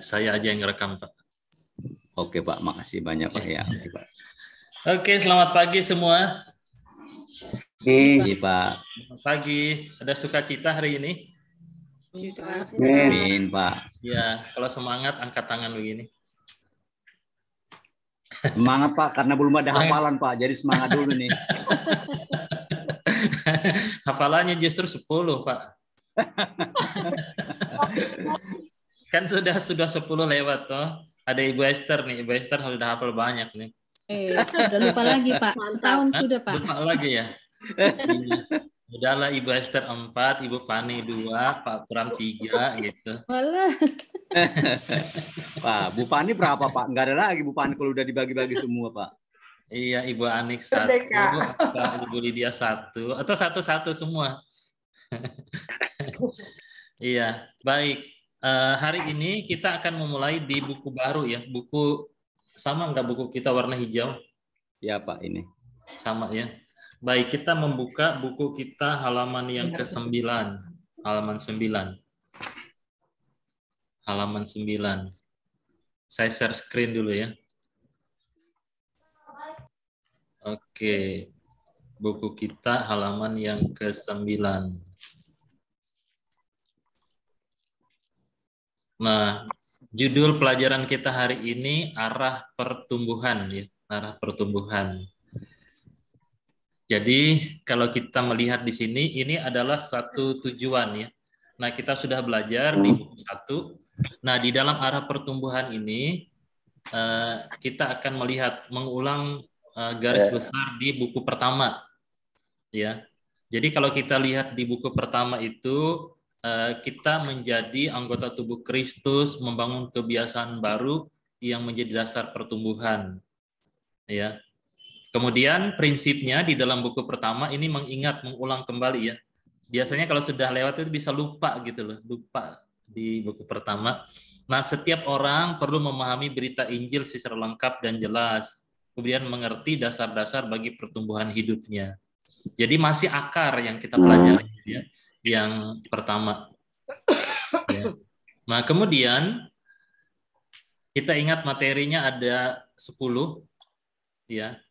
saya aja yang rekam, Pak. Oke, Pak. Makasih banyak, Pak. Ya, oke, Pak. Oke, selamat pagi semua. Iya, Pak. Selamat pagi. Ada sukacita hari ini? Amin, Pak. Ya, kalau semangat angkat tangan begini. Semangat, Pak, karena belum ada hafalan, Pak. Jadi semangat dulu nih. Hafalannya justru 10, Pak. Kan sudah 10 lewat toh. Ada Ibu Esther nih. Ibu Esther sudah hafal banyak nih. Udah lupa lagi, Pak. Tahun sudah, Pak. Lupa lagi ya. Udahlah, Ibu Esther 4, Ibu Fani 2, Pak Pram 3 gitu. Walah. Pak, Bu Fani berapa, Pak? Enggak ada lagi Bu Fani kalau udah dibagi-bagi semua, Pak. Iya, Ibu Anik 1, Pak Ibu Lydia 1, atau satu-satu semua. Iya, baik. Hari ini kita akan memulai di buku baru ya. Buku sama nggak buku kita warna hijau? Ya, Pak, ini. Sama ya. Baik, kita membuka buku kita halaman yang ke-9. Halaman 9. Halaman 9. Saya share screen dulu ya. Oke. Buku kita halaman yang ke-9. Nah, judul pelajaran kita hari ini arah pertumbuhan ya, arah pertumbuhan. Jadi kalau kita melihat di sini, ini adalah satu tujuan ya. Nah, kita sudah belajar di buku 1. Nah, di dalam arah pertumbuhan ini, kita akan melihat mengulang garis besar di buku pertama. Ya. Jadi kalau kita lihat di buku pertama itu, kita menjadi anggota tubuh Kristus, membangun kebiasaan baru yang menjadi dasar pertumbuhan. Ya. Kemudian prinsipnya di dalam buku pertama ini mengulang kembali ya. Biasanya kalau sudah lewat itu bisa lupa gitu loh, lupa di buku pertama. Nah, setiap orang perlu memahami berita Injil secara lengkap dan jelas, kemudian mengerti dasar-dasar bagi pertumbuhan hidupnya. Jadi masih akar yang kita pelajari ya, yang pertama. Ya. Nah, kemudian kita ingat materinya ada 10 ya.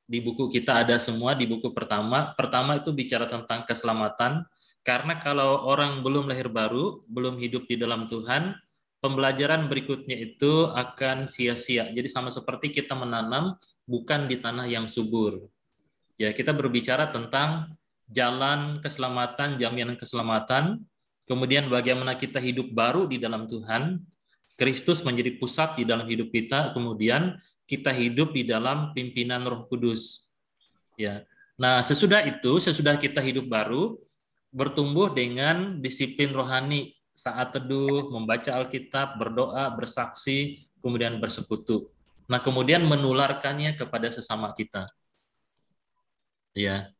Di buku kita ada semua di buku pertama. Pertama itu bicara tentang keselamatan, karena kalau orang belum lahir baru, belum hidup di dalam Tuhan, pembelajaran berikutnya itu akan sia-sia. Jadi sama seperti kita menanam bukan di tanah yang subur. Ya, kita berbicara tentang jalan keselamatan, jaminan keselamatan, kemudian bagaimana kita hidup baru di dalam Tuhan, Kristus menjadi pusat di dalam hidup kita, kemudian kita hidup di dalam pimpinan Roh Kudus. Ya. Nah, sesudah itu, sesudah kita hidup baru, bertumbuh dengan disiplin rohani, saat teduh, membaca Alkitab, berdoa, bersaksi, kemudian bersekutu. Nah, kemudian menularkannya kepada sesama kita. Ya.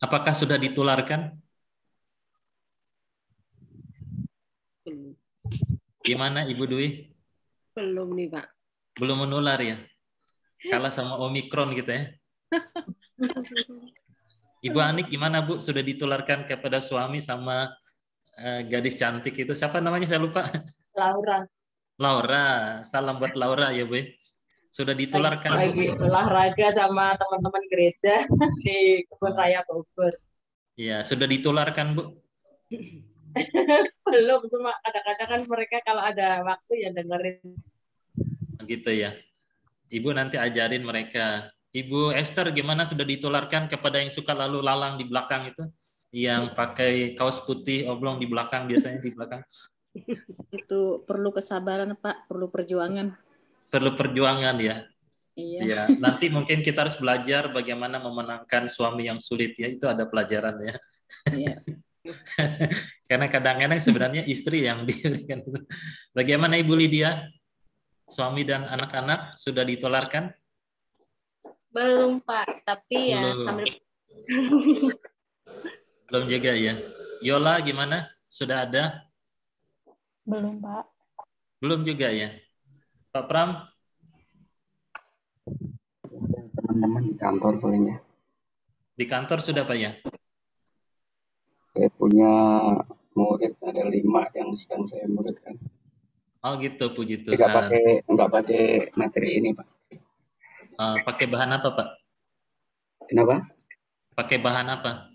Apakah sudah ditularkan? Gimana Ibu Dwi? Belum nih, Pak. Belum menular ya? Kalah sama Omikron gitu ya? Ibu Anik gimana Bu? Sudah ditularkan kepada suami sama gadis cantik itu? Siapa namanya? Saya lupa. Laura. Laura. Salam buat Laura ya Bu. Sudah ditularkan. Lagi olahraga sama teman-teman gereja di Kebun Raya Bogor. Iya, sudah ditularkan Bu? Belum, cuma kadang-kadang kan mereka kalau ada waktu ya dengerin. Gitu ya. Ibu nanti ajarin mereka. Ibu Esther gimana, sudah ditularkan kepada yang suka lalu lalang di belakang itu? Yang pakai kaos putih oblong di belakang, biasanya di belakang. Itu perlu kesabaran, Pak. Perlu perjuangan. Perlu perjuangan ya. Iya. Ya, nanti mungkin kita harus belajar bagaimana memenangkan suami yang sulit ya. Itu ada pelajaran ya. Iya. Karena kadang-kadang sebenarnya istri yang diberikan. Bagaimana Ibu Lydia? Suami dan anak-anak sudah ditularkan? Belum, Pak. Tapi ya Belum. sambil Belum juga ya. Yola gimana? Sudah ada? belum, Pak. Belum juga ya. Pak Pram? Teman-teman di kantor paling ya. Di kantor sudah Pak ya? Saya punya murid, ada 5 yang sedang saya muridkan. Oh gitu, puji Nggak Tuhan. pakai materi ini, Pak. Pakai bahan apa, Pak? Kenapa? Pakai bahan apa?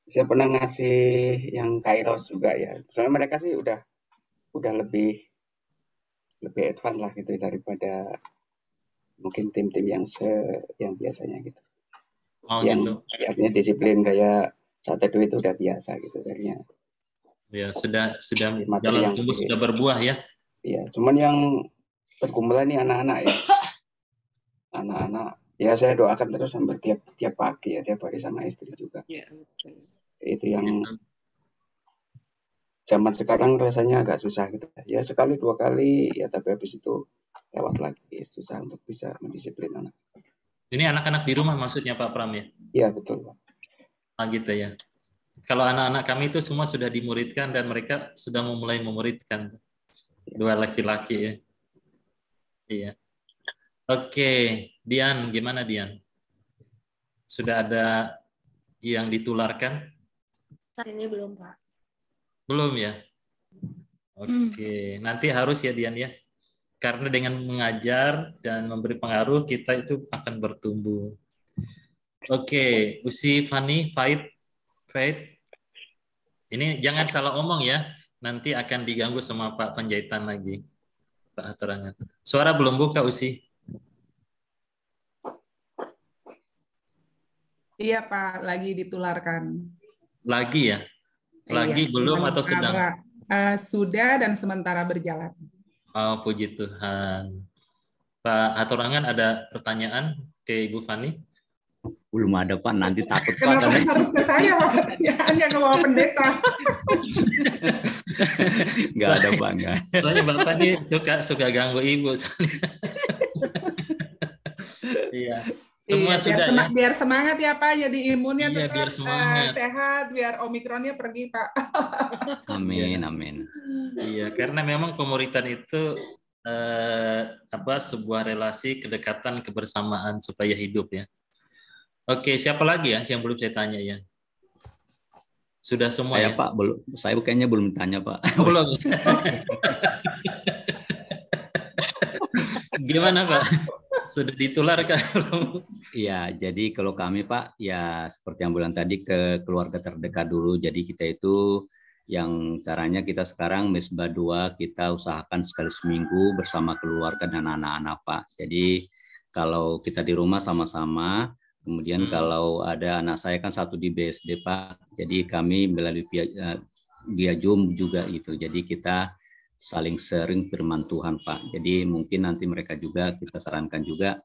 Saya pernah ngasih yang Kairos juga ya. Soalnya mereka sih udah lebih advance lah gitu daripada mungkin tim-tim yang biasanya gitu. Oh Yang gitu. artinya disiplin kayak saat teduh itu udah biasa gitu artinya. Ya, sudah Materi jalan yang tumbuh sudah berbuah ya. Iya, cuman yang bergumulan nih anak-anak ya. Anak-anak ya saya doakan terus hampir tiap pagi ya, tiap hari sama istri juga. Ya, betul. Itu yang zaman sekarang rasanya agak susah gitu. Ya sekali dua kali ya, tapi habis itu lewat lagi, susah untuk bisa mendisiplin anak. Ini anak-anak di rumah maksudnya Pak Pram ya? Iya betul Pak. Gitu ya. Kalau anak-anak kami itu semua sudah dimuridkan dan mereka sudah mulai memuridkan. Dua laki-laki ya. Iya. Oke, Dian, gimana Dian? Sudah ada yang ditularkan? Saat ini belum, Pak. Belum ya? Oke, nanti harus ya Dian ya. Karena dengan mengajar dan memberi pengaruh, kita itu akan bertumbuh. Oke, Usi, Fani, Faith. Ini jangan salah omong ya. Nanti akan diganggu sama Pak Penjahitan lagi. Pak Hatorangan. Suara belum buka, Usi. Iya Pak, lagi ditularkan. Lagi ya? Lagi Iya, belum atau sedang? Sudah dan sementara berjalan. Oh, puji Tuhan. Pak Hatorangan ada pertanyaan ke Ibu Fani? Belum ada Pak, nanti takut Pak. Kenapa harus ke saya Pak pertanyaannya ke Bapak Pendeta? Nggak ada Pak, nggak. Soalnya Bapak ini suka ganggu Ibu. Iya. Semua sudah ya. Biar semangat ya Pak, jadi imunnya Iya, tetap biar semangat. sehat, biar omikronnya pergi Pak. Amin, amin. Iya, karena memang pemuritan itu sebuah relasi kedekatan kebersamaan supaya hidup ya. Oke, siapa lagi ya yang belum saya tanya ya? Sudah semua saya, ya? Pak, belum. Saya kayaknya belum tanya Pak. Belum. Gimana Pak? Sudah ditularkan? Iya, jadi kalau kami Pak, ya seperti yang bilang tadi ke keluarga terdekat dulu. Jadi kita itu yang caranya kita sekarang Mesbah 2 kita usahakan sekali seminggu bersama keluarga dan anak-anak Pak. Jadi kalau kita di rumah sama-sama, kemudian kalau ada anak saya kan satu di BSD Pak, jadi kami melalui via Zoom juga itu. Jadi kita saling sharing firman Tuhan Pak. Jadi mungkin nanti mereka juga kita sarankan juga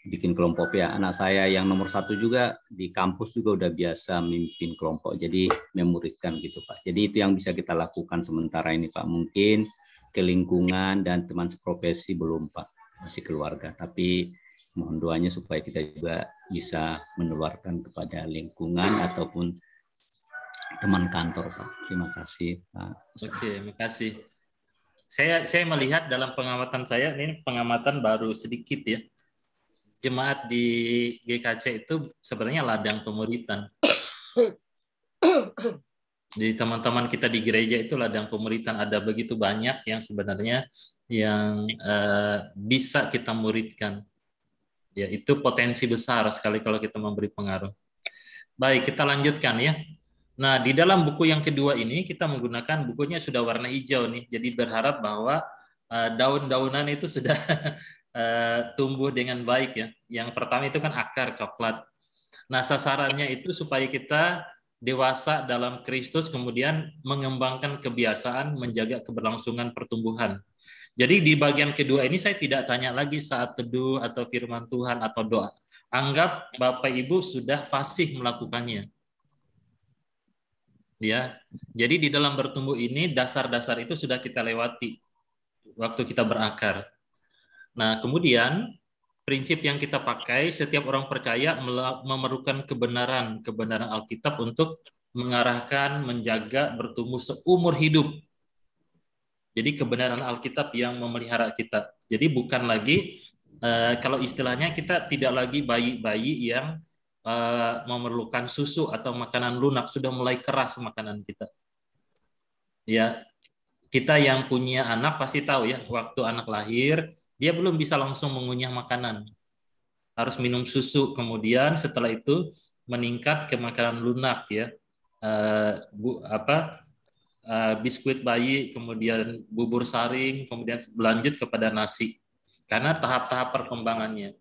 bikin kelompok ya. Anak saya yang nomor 1 juga di kampus juga udah biasa mimpin kelompok. Jadi memuridkan gitu Pak. Jadi itu yang bisa kita lakukan sementara ini Pak. Mungkin ke lingkungan dan teman seprofesi belum Pak. Masih keluarga. Tapi mohon doanya supaya kita juga bisa menularkan kepada lingkungan ataupun teman kantor Pak. Terima kasih Pak. Oke, makasih. Saya melihat dalam pengamatan saya, ini pengamatan baru sedikit ya. Jemaat di GKC itu sebenarnya ladang pemuritan. Di teman-teman kita di gereja itu ladang pemuritan, ada begitu banyak yang sebenarnya yang bisa kita muridkan. Ya, itu potensi besar sekali kalau kita memberi pengaruh. Baik, kita lanjutkan ya. Nah, di dalam buku yang kedua ini kita menggunakan bukunya sudah warna hijau nih. Jadi berharap bahwa daun-daunan itu sudah tumbuh dengan baik ya. Yang pertama itu kan akar coklat. Nah, sasarannya itu supaya kita dewasa dalam Kristus, kemudian mengembangkan kebiasaan menjaga keberlangsungan pertumbuhan. Jadi di bagian kedua ini saya tidak tanya lagi saat teduh atau firman Tuhan atau doa. Anggap Bapak Ibu sudah fasih melakukannya. Ya, jadi di dalam bertumbuh ini dasar-dasar itu sudah kita lewati waktu kita berakar. Nah, kemudian prinsip yang kita pakai setiap orang percaya memerlukan kebenaran Alkitab untuk mengarahkan, menjaga, bertumbuh seumur hidup. Jadi kebenaran Alkitab yang memelihara kita. Jadi bukan lagi kalau istilahnya kita tidak lagi bayi-bayi yang memerlukan susu atau makanan lunak, sudah mulai keras makanan kita. Ya, Kita yang punya anak pasti tahu ya, waktu anak lahir, dia belum bisa langsung mengunyah makanan. Harus minum susu, kemudian setelah itu meningkat ke makanan lunak ya. Biskuit bayi, kemudian bubur saring, kemudian berlanjut kepada nasi. Karena tahap-tahap perkembangannya.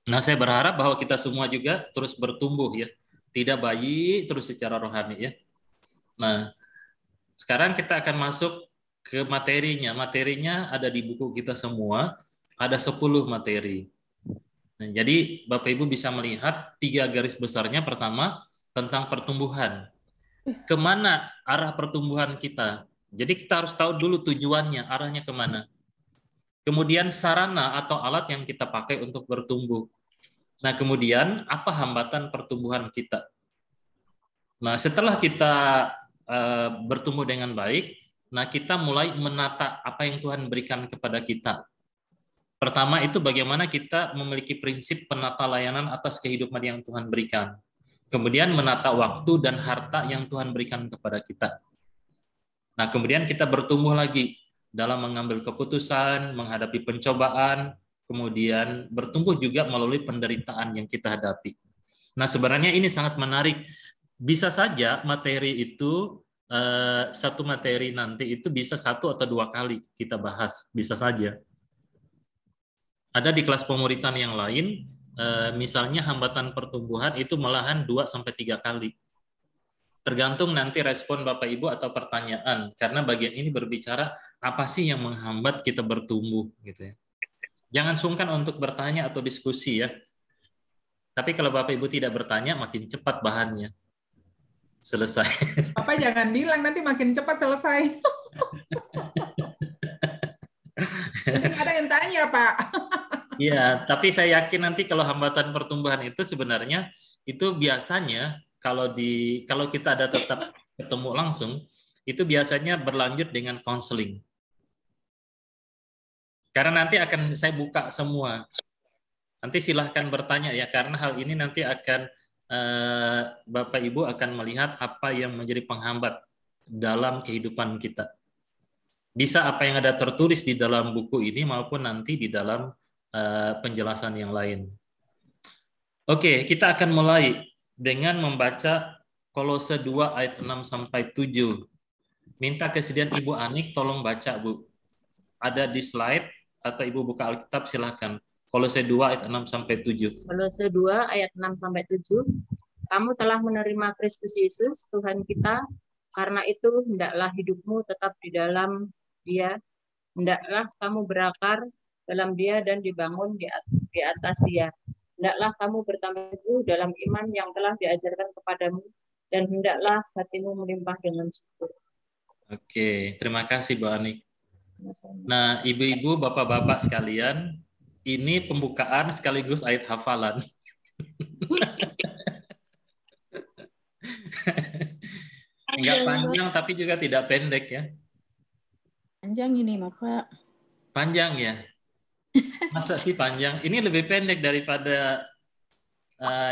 Nah, saya berharap bahwa kita semua juga terus bertumbuh ya. Tidak bayi terus secara rohani ya. Nah, sekarang kita akan masuk ke materinya. Materinya ada di buku kita semua, ada 10 materi. Nah, jadi Bapak Ibu bisa melihat 3 garis besarnya. Pertama, tentang pertumbuhan. Kemana arah pertumbuhan kita? Jadi kita harus tahu dulu tujuannya, arahnya kemana. Kemudian sarana atau alat yang kita pakai untuk bertumbuh. Nah, kemudian apa hambatan pertumbuhan kita? Nah, setelah kita bertumbuh dengan baik, nah kita mulai menata apa yang Tuhan berikan kepada kita. Pertama itu bagaimana kita memiliki prinsip penata layanan atas kehidupan yang Tuhan berikan. Kemudian menata waktu dan harta yang Tuhan berikan kepada kita. Nah, kemudian kita bertumbuh lagi dalam mengambil keputusan, menghadapi pencobaan, kemudian bertumbuh juga melalui penderitaan yang kita hadapi. Nah, sebenarnya ini sangat menarik. Bisa saja materi itu, satu materi nanti itu bisa 1 atau 2 kali kita bahas, bisa saja. Ada di kelas pemuritan yang lain, misalnya hambatan pertumbuhan itu malahan 2-3 kali. Tergantung nanti respon Bapak Ibu atau pertanyaan, karena bagian ini berbicara apa sih yang menghambat kita bertumbuh gitu ya. Jangan sungkan untuk bertanya atau diskusi ya. Tapi kalau Bapak Ibu tidak bertanya, makin cepat bahannya selesai. Bapak jangan bilang nanti makin cepat selesai. Mending ada yang tanya, Pak. Iya, tapi saya yakin nanti kalau hambatan pertumbuhan itu sebenarnya itu biasanya kalau kita ada tetap ketemu langsung, itu biasanya berlanjut dengan konseling. Karena nanti akan saya buka semua. Nanti silahkan bertanya ya, karena hal ini nanti akan Bapak Ibu akan melihat apa yang menjadi penghambat dalam kehidupan kita. Bisa apa yang ada tertulis di dalam buku ini maupun nanti di dalam penjelasan yang lain. Oke, kita akan mulai dengan membaca Kolose 2 ayat 6-7. Minta kesediaan Ibu Anik, tolong baca, Bu. Ada di slide atau Ibu buka Alkitab, silahkan. Kolose 2 ayat 6-7. Kolose 2 ayat 6-7. Kamu telah menerima Kristus Yesus, Tuhan kita, karena itu hendaklah hidupmu tetap di dalam Dia. Hendaklah kamu berakar dalam Dia dan dibangun di atas Dia. Hendaklah kamu bertambah teguh dalam iman yang telah diajarkan kepadamu, dan hendaklah hatimu melimpah dengan syukur. Oke, terima kasih Bu Anik. Nah, ibu-ibu, bapak-bapak sekalian, ini pembukaan sekaligus ayat hafalan. Enggak panjang tapi juga tidak pendek ya. Panjang ini, Bapak. Panjang ya. Masa sih panjang? Ini lebih pendek daripada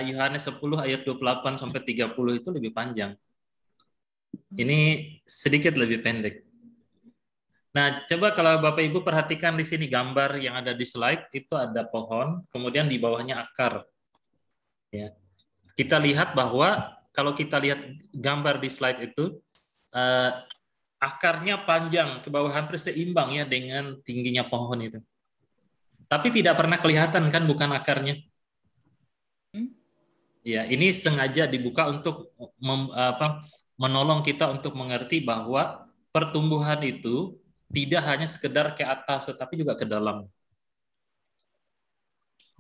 Yohanes 10 ayat 28-30 itu lebih panjang. Ini sedikit lebih pendek. Nah, coba kalau Bapak Ibu perhatikan di sini gambar yang ada di slide, itu ada pohon, kemudian di bawahnya akar. Ya. Kita lihat bahwa kalau kita lihat gambar di slide itu, akarnya panjang ke bawah, hampir seimbang ya dengan tingginya pohon itu. Tapi tidak pernah kelihatan kan, bukan akarnya. Ya, ini sengaja dibuka untuk menolong kita untuk mengerti bahwa pertumbuhan itu tidak hanya sekedar ke atas, tetapi juga ke dalam.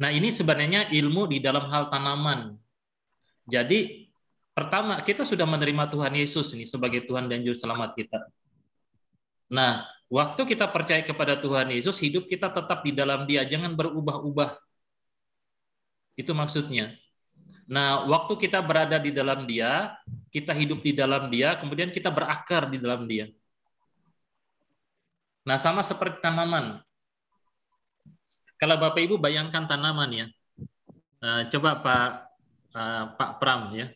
Nah, ini sebenarnya ilmu di dalam hal tanaman. Jadi, pertama, kita sudah menerima Tuhan Yesus ini sebagai Tuhan dan Juru Selamat kita. Nah, waktu kita percaya kepada Tuhan Yesus, hidup kita tetap di dalam Dia, jangan berubah-ubah. Itu maksudnya. Nah, waktu kita berada di dalam Dia, kita hidup di dalam Dia, kemudian kita berakar di dalam Dia. Nah, sama seperti tanaman. Kalau Bapak Ibu bayangkan tanaman ya. Coba Pak Pram ya.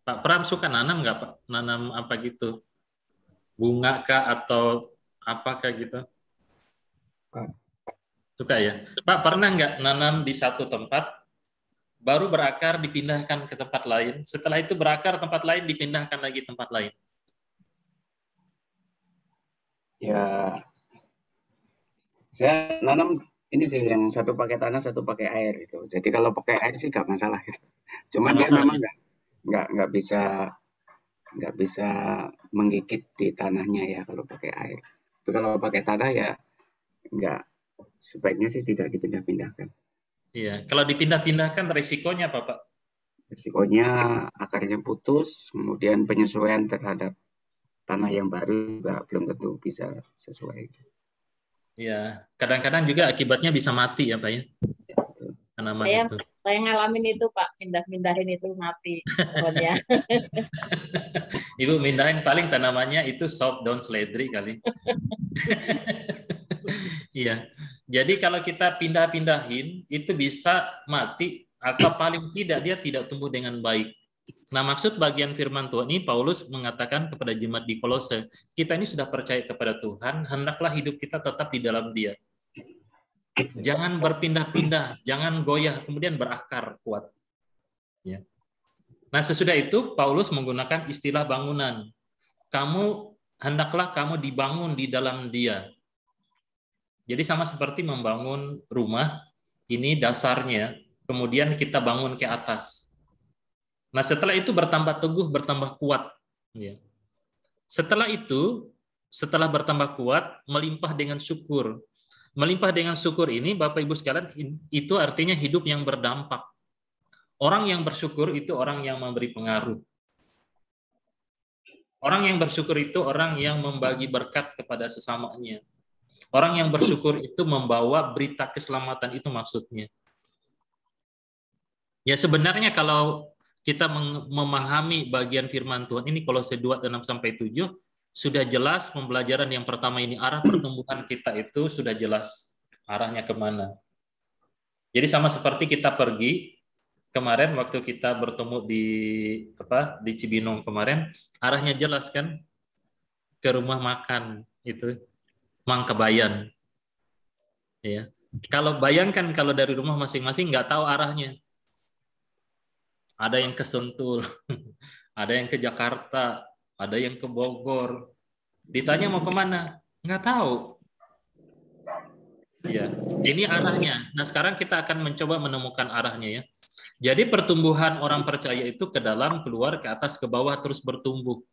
Pak Pram suka nanam nggak Pak? Nanam apa gitu? bunga kah atau apakah gitu? Suka ya? Pak, pernah nggak nanam di satu tempat, baru berakar dipindahkan ke tempat lain, setelah itu berakar tempat lain dipindahkan lagi tempat lain? Ya, saya nanam ini sih yang satu pakai tanah, satu pakai air itu. Jadi kalau pakai air sih nggak masalah gitu. Cuma Nggak dia masalah memang ya? nggak bisa menggigit di tanahnya ya kalau pakai air. Tapi kalau pakai tanah ya nggak, sebaiknya sih tidak dipindah-pindahkan. Iya, kalau dipindah-pindahkan risikonya apa, Pak? Risikonya akarnya putus, kemudian penyesuaian terhadap tanah yang baru juga belum tentu bisa sesuai. Iya, kadang-kadang juga akibatnya bisa mati ya, Pak ya, tanaman itu. Saya ngalamin itu, Pak, pindah-pindahin itu mati pohonnya. Ibu mindahin paling tanamannya itu soft daun seledri kali. Iya. Jadi kalau kita pindah-pindahin itu bisa mati atau paling tidak dia tidak tumbuh dengan baik. Nah, maksud bagian firman Tuhan ini Paulus mengatakan kepada jemaat di Kolose, kita ini sudah percaya kepada Tuhan, hendaklah hidup kita tetap di dalam Dia. Jangan berpindah-pindah, jangan goyah, kemudian berakar kuat. Ya. Nah, sesudah itu Paulus menggunakan istilah bangunan. Hendaklah kamu dibangun di dalam Dia. Jadi sama seperti membangun rumah, ini dasarnya, kemudian kita bangun ke atas. Nah, setelah itu bertambah teguh, bertambah kuat. Ya. Setelah itu, setelah bertambah kuat, melimpah dengan syukur. Melimpah dengan syukur ini, Bapak Ibu sekalian, itu artinya hidup yang berdampak. Orang yang bersyukur itu orang yang memberi pengaruh. Orang yang bersyukur itu orang yang membagi berkat kepada sesamanya. Orang yang bersyukur itu membawa berita keselamatan, itu maksudnya. Ya sebenarnya kalau kita memahami bagian firman Tuhan ini Kolose 2:6-7 sudah jelas pembelajaran yang pertama ini, arah pertumbuhan kita itu sudah jelas arahnya kemana. Jadi sama seperti kita pergi kemarin waktu kita bertemu di Cibinong kemarin, arahnya jelas kan, ke rumah makan itu Mangkebayan. Ya. Kalau bayangkan kalau dari rumah masing-masing nggak tahu arahnya. Ada yang ke Sentul, ada yang ke Jakarta, ada yang ke Bogor. Ditanya mau kemana? Nggak tahu. Ya, ini arahnya. Nah, sekarang kita akan mencoba menemukan arahnya ya. Jadi pertumbuhan orang percaya itu ke dalam, keluar, ke atas, ke bawah, terus bertumbuh.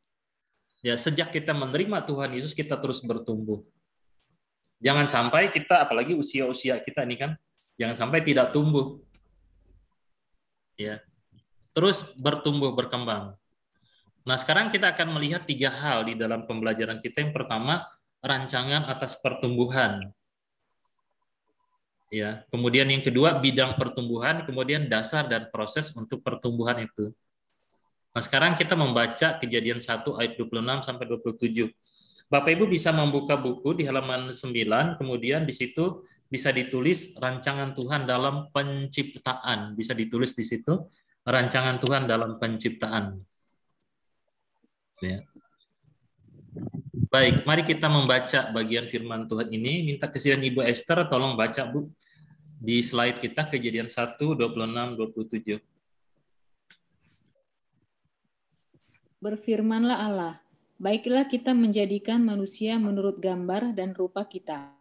Ya, sejak kita menerima Tuhan Yesus, kita terus bertumbuh. Jangan sampai kita, apalagi usia-usia kita ini kan, jangan sampai tidak tumbuh. Ya, terus bertumbuh, berkembang. Nah, sekarang kita akan melihat 3 hal di dalam pembelajaran kita. Yang pertama, rancangan atas pertumbuhan. Ya, kemudian yang kedua, bidang pertumbuhan, kemudian dasar dan proses untuk pertumbuhan itu. Nah, sekarang kita membaca Kejadian 1 ayat 26 sampai 27. Bapak Ibu bisa membuka buku di halaman 9, kemudian di situ bisa ditulis rancangan Tuhan dalam penciptaan. Bisa ditulis di situ rancangan Tuhan dalam penciptaan. Ya. Baik, mari kita membaca bagian firman Tuhan ini. Minta kesediaan Ibu Esther, tolong baca Bu di slide kita Kejadian 1, 26, 27. Berfirmanlah Allah, baiklah kita menjadikan manusia menurut gambar dan rupa kita.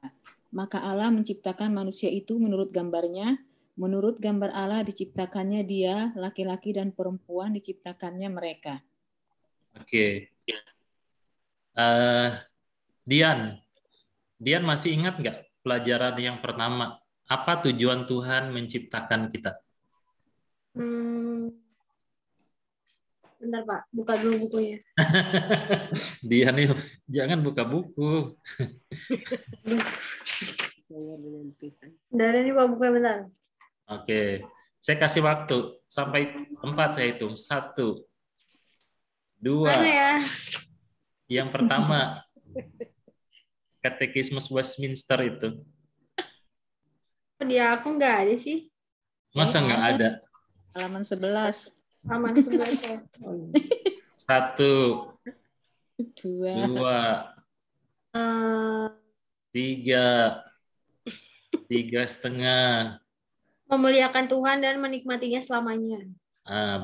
Maka Allah menciptakan manusia itu menurut gambarnya, menurut gambar Allah diciptakannya dia, laki-laki dan perempuan diciptakannya mereka. Oke. Dian masih ingat nggak pelajaran yang pertama? Apa tujuan Tuhan menciptakan kita? Bentar Pak, buka dulu bukunya. Dian nih, jangan buka buku. Udah ada nih Pak, buka bentar. Oke, saya kasih waktu sampai 4 saya hitung. 1, 2. Mana ya? Yang pertama, Katekismus Westminster itu. Di aku nggak ada sih. Masa nggak ada? Halaman 11. Halaman 11 ya. 1, 2, 2, 3, 3,5. Memuliakan Tuhan dan menikmatinya selamanya.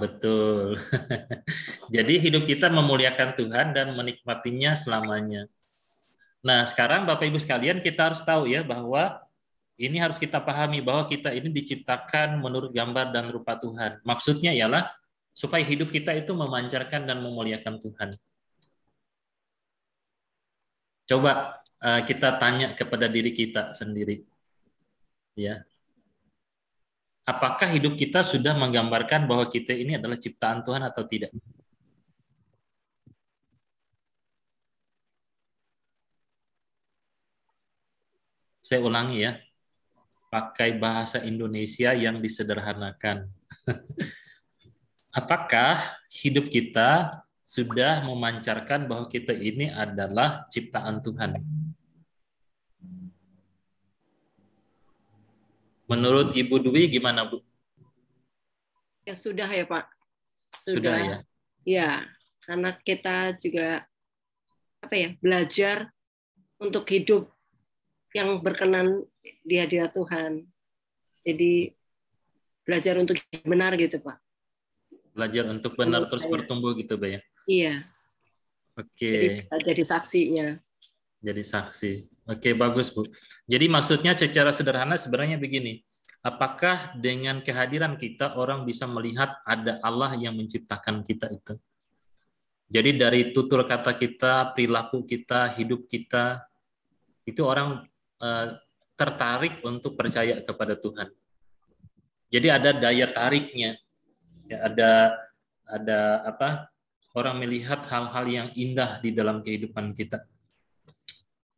Betul. Jadi hidup kita memuliakan Tuhan dan menikmatinya selamanya. Nah, sekarang Bapak Ibu sekalian, kita harus tahu ya bahwa ini harus kita pahami bahwa kita ini diciptakan menurut gambar dan rupa Tuhan. Maksudnya ialah supaya hidup kita itu memancarkan dan memuliakan Tuhan. Coba kita tanya kepada diri kita sendiri. Ya. Apakah hidup kita sudah menggambarkan bahwa kita ini adalah ciptaan Tuhan atau tidak? Saya ulangi ya, pakai bahasa Indonesia yang disederhanakan. Apakah hidup kita sudah memancarkan bahwa kita ini adalah ciptaan Tuhan? Menurut Ibu Dwi gimana, Bu? Ya sudah ya, Pak. Sudah ya. Ya, karena kita juga belajar untuk hidup yang berkenan di hadirat Tuhan. Jadi belajar untuk benar gitu, Pak. Belajar untuk benar terus bertumbuh gitu, Pak ya. Iya. Oke. Jadi bisa jadi saksinya. Jadi saksi. Oke, bagus, Bu. Jadi maksudnya secara sederhana sebenarnya begini. Apakah dengan kehadiran kita orang bisa melihat ada Allah yang menciptakan kita itu? Jadi dari tutur kata kita, perilaku kita, hidup kita, itu orang tertarik untuk percaya kepada Tuhan. Jadi ada daya tariknya. Ya, ada apa? Orang melihat hal-hal yang indah di dalam kehidupan kita.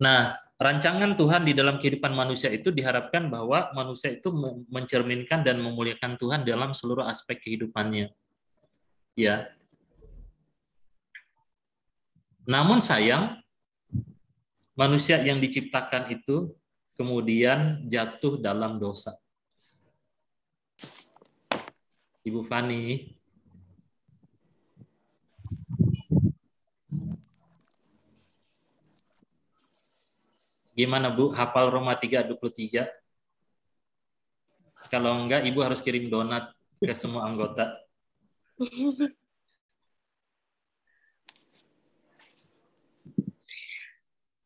Nah, rancangan Tuhan di dalam kehidupan manusia itu diharapkan bahwa manusia itu mencerminkan dan memuliakan Tuhan dalam seluruh aspek kehidupannya. Ya. Namun sayang, manusia yang diciptakan itu kemudian jatuh dalam dosa. Ibu Fani. Gimana, Bu? Hafal Roma 3:23? Kalau enggak, Ibu harus kirim donat ke semua anggota.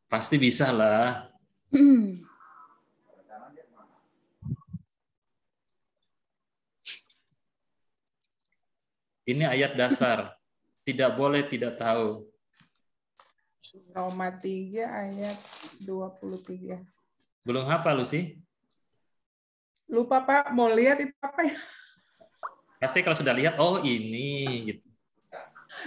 Pasti bisa lah. Ini ayat dasar. Tidak boleh tidak tahu. Roma 3 ayat 23. Belum hafal, Lucy? Lupa, Pak. Mau lihat itu apa ya? Pasti kalau sudah lihat, oh ini. Gitu.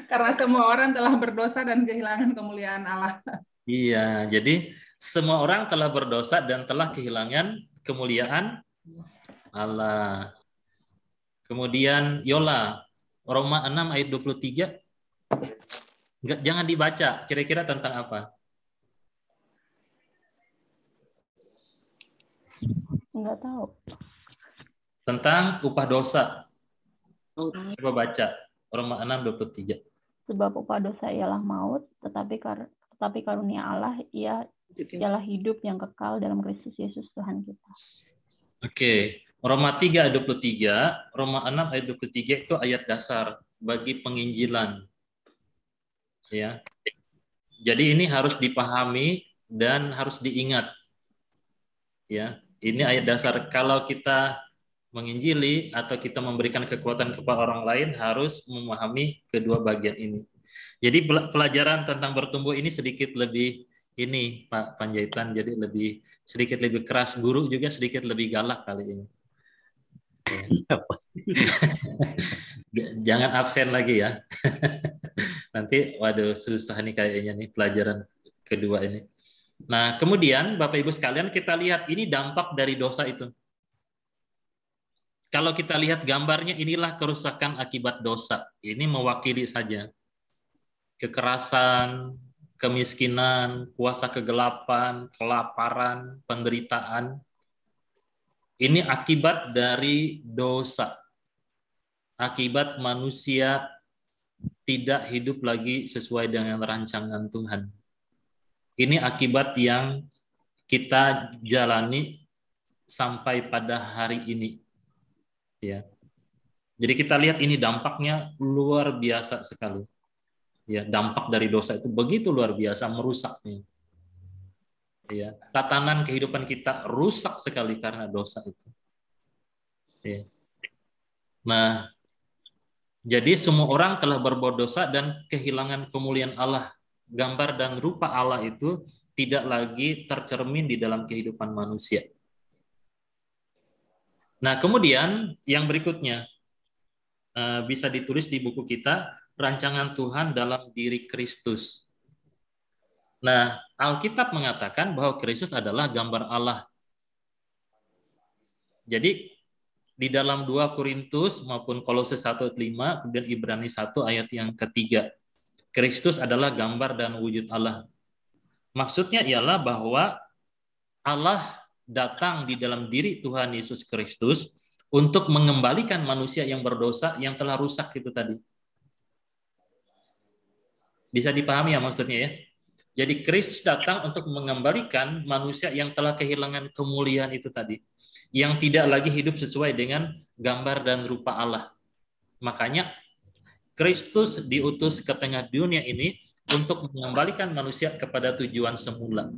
Karena semua orang telah berdosa dan kehilangan kemuliaan Allah. Iya, jadi semua orang telah berdosa dan telah kehilangan kemuliaan Allah. Kemudian Yola, Roma 6 ayat 23. Jangan dibaca, kira-kira tentang apa? Enggak tahu. Tentang upah dosa. Coba baca, Roma 6:23. Sebab upah dosa ialah maut, tetapi karunia Allah ialah hidup yang kekal dalam Kristus Yesus Tuhan kita. Oke, Roma 3 ayat 23, Roma 6 ayat 23 itu ayat dasar bagi penginjilan. Ya. Jadi ini harus dipahami dan harus diingat. Ya, ini ayat dasar. Kalau kita menginjili atau kita memberikan kekuatan kepada orang lain harus memahami kedua bagian ini. Jadi pelajaran tentang bertumbuh ini sedikit lebih ini Pak Panjaitan, jadi sedikit lebih keras. Guru juga sedikit lebih galak kali ini. Jangan absen lagi ya. Nanti waduh susah nih kayaknya nih pelajaran kedua ini. Nah, kemudian Bapak Ibu sekalian kita lihat ini dampak dari dosa itu. Kalau kita lihat gambarnya, inilah kerusakan akibat dosa. Ini mewakili saja kekerasan, kemiskinan, kuasa kegelapan, kelaparan, penderitaan. Ini akibat dari dosa. Akibat manusia tidak hidup lagi sesuai dengan rancangan Tuhan. Ini akibat yang kita jalani sampai pada hari ini. Ya. Jadi kita lihat ini dampaknya luar biasa sekali. Ya, dampak dari dosa itu begitu luar biasa, merusaknya. Ya, tatanan kehidupan kita rusak sekali karena dosa itu. Ya. Nah, jadi semua orang telah berbuat dosa dan kehilangan kemuliaan Allah. Gambar dan rupa Allah itu tidak lagi tercermin di dalam kehidupan manusia. Nah, kemudian yang berikutnya bisa ditulis di buku kita, rancangan Tuhan dalam diri Kristus. Nah, Alkitab mengatakan bahwa Kristus adalah gambar Allah. Jadi di dalam 2 Korintus maupun Kolose 1 ayat 5, kemudian Ibrani 1 ayat yang ketiga. Kristus adalah gambar dan wujud Allah. Maksudnya ialah bahwa Allah datang di dalam diri Tuhan Yesus Kristus untuk mengembalikan manusia yang berdosa yang telah rusak itu tadi. Bisa dipahami ya maksudnya ya? Jadi Kristus datang untuk mengembalikan manusia yang telah kehilangan kemuliaan itu tadi, yang tidak lagi hidup sesuai dengan gambar dan rupa Allah. Makanya Kristus diutus ke tengah dunia ini untuk mengembalikan manusia kepada tujuan semula.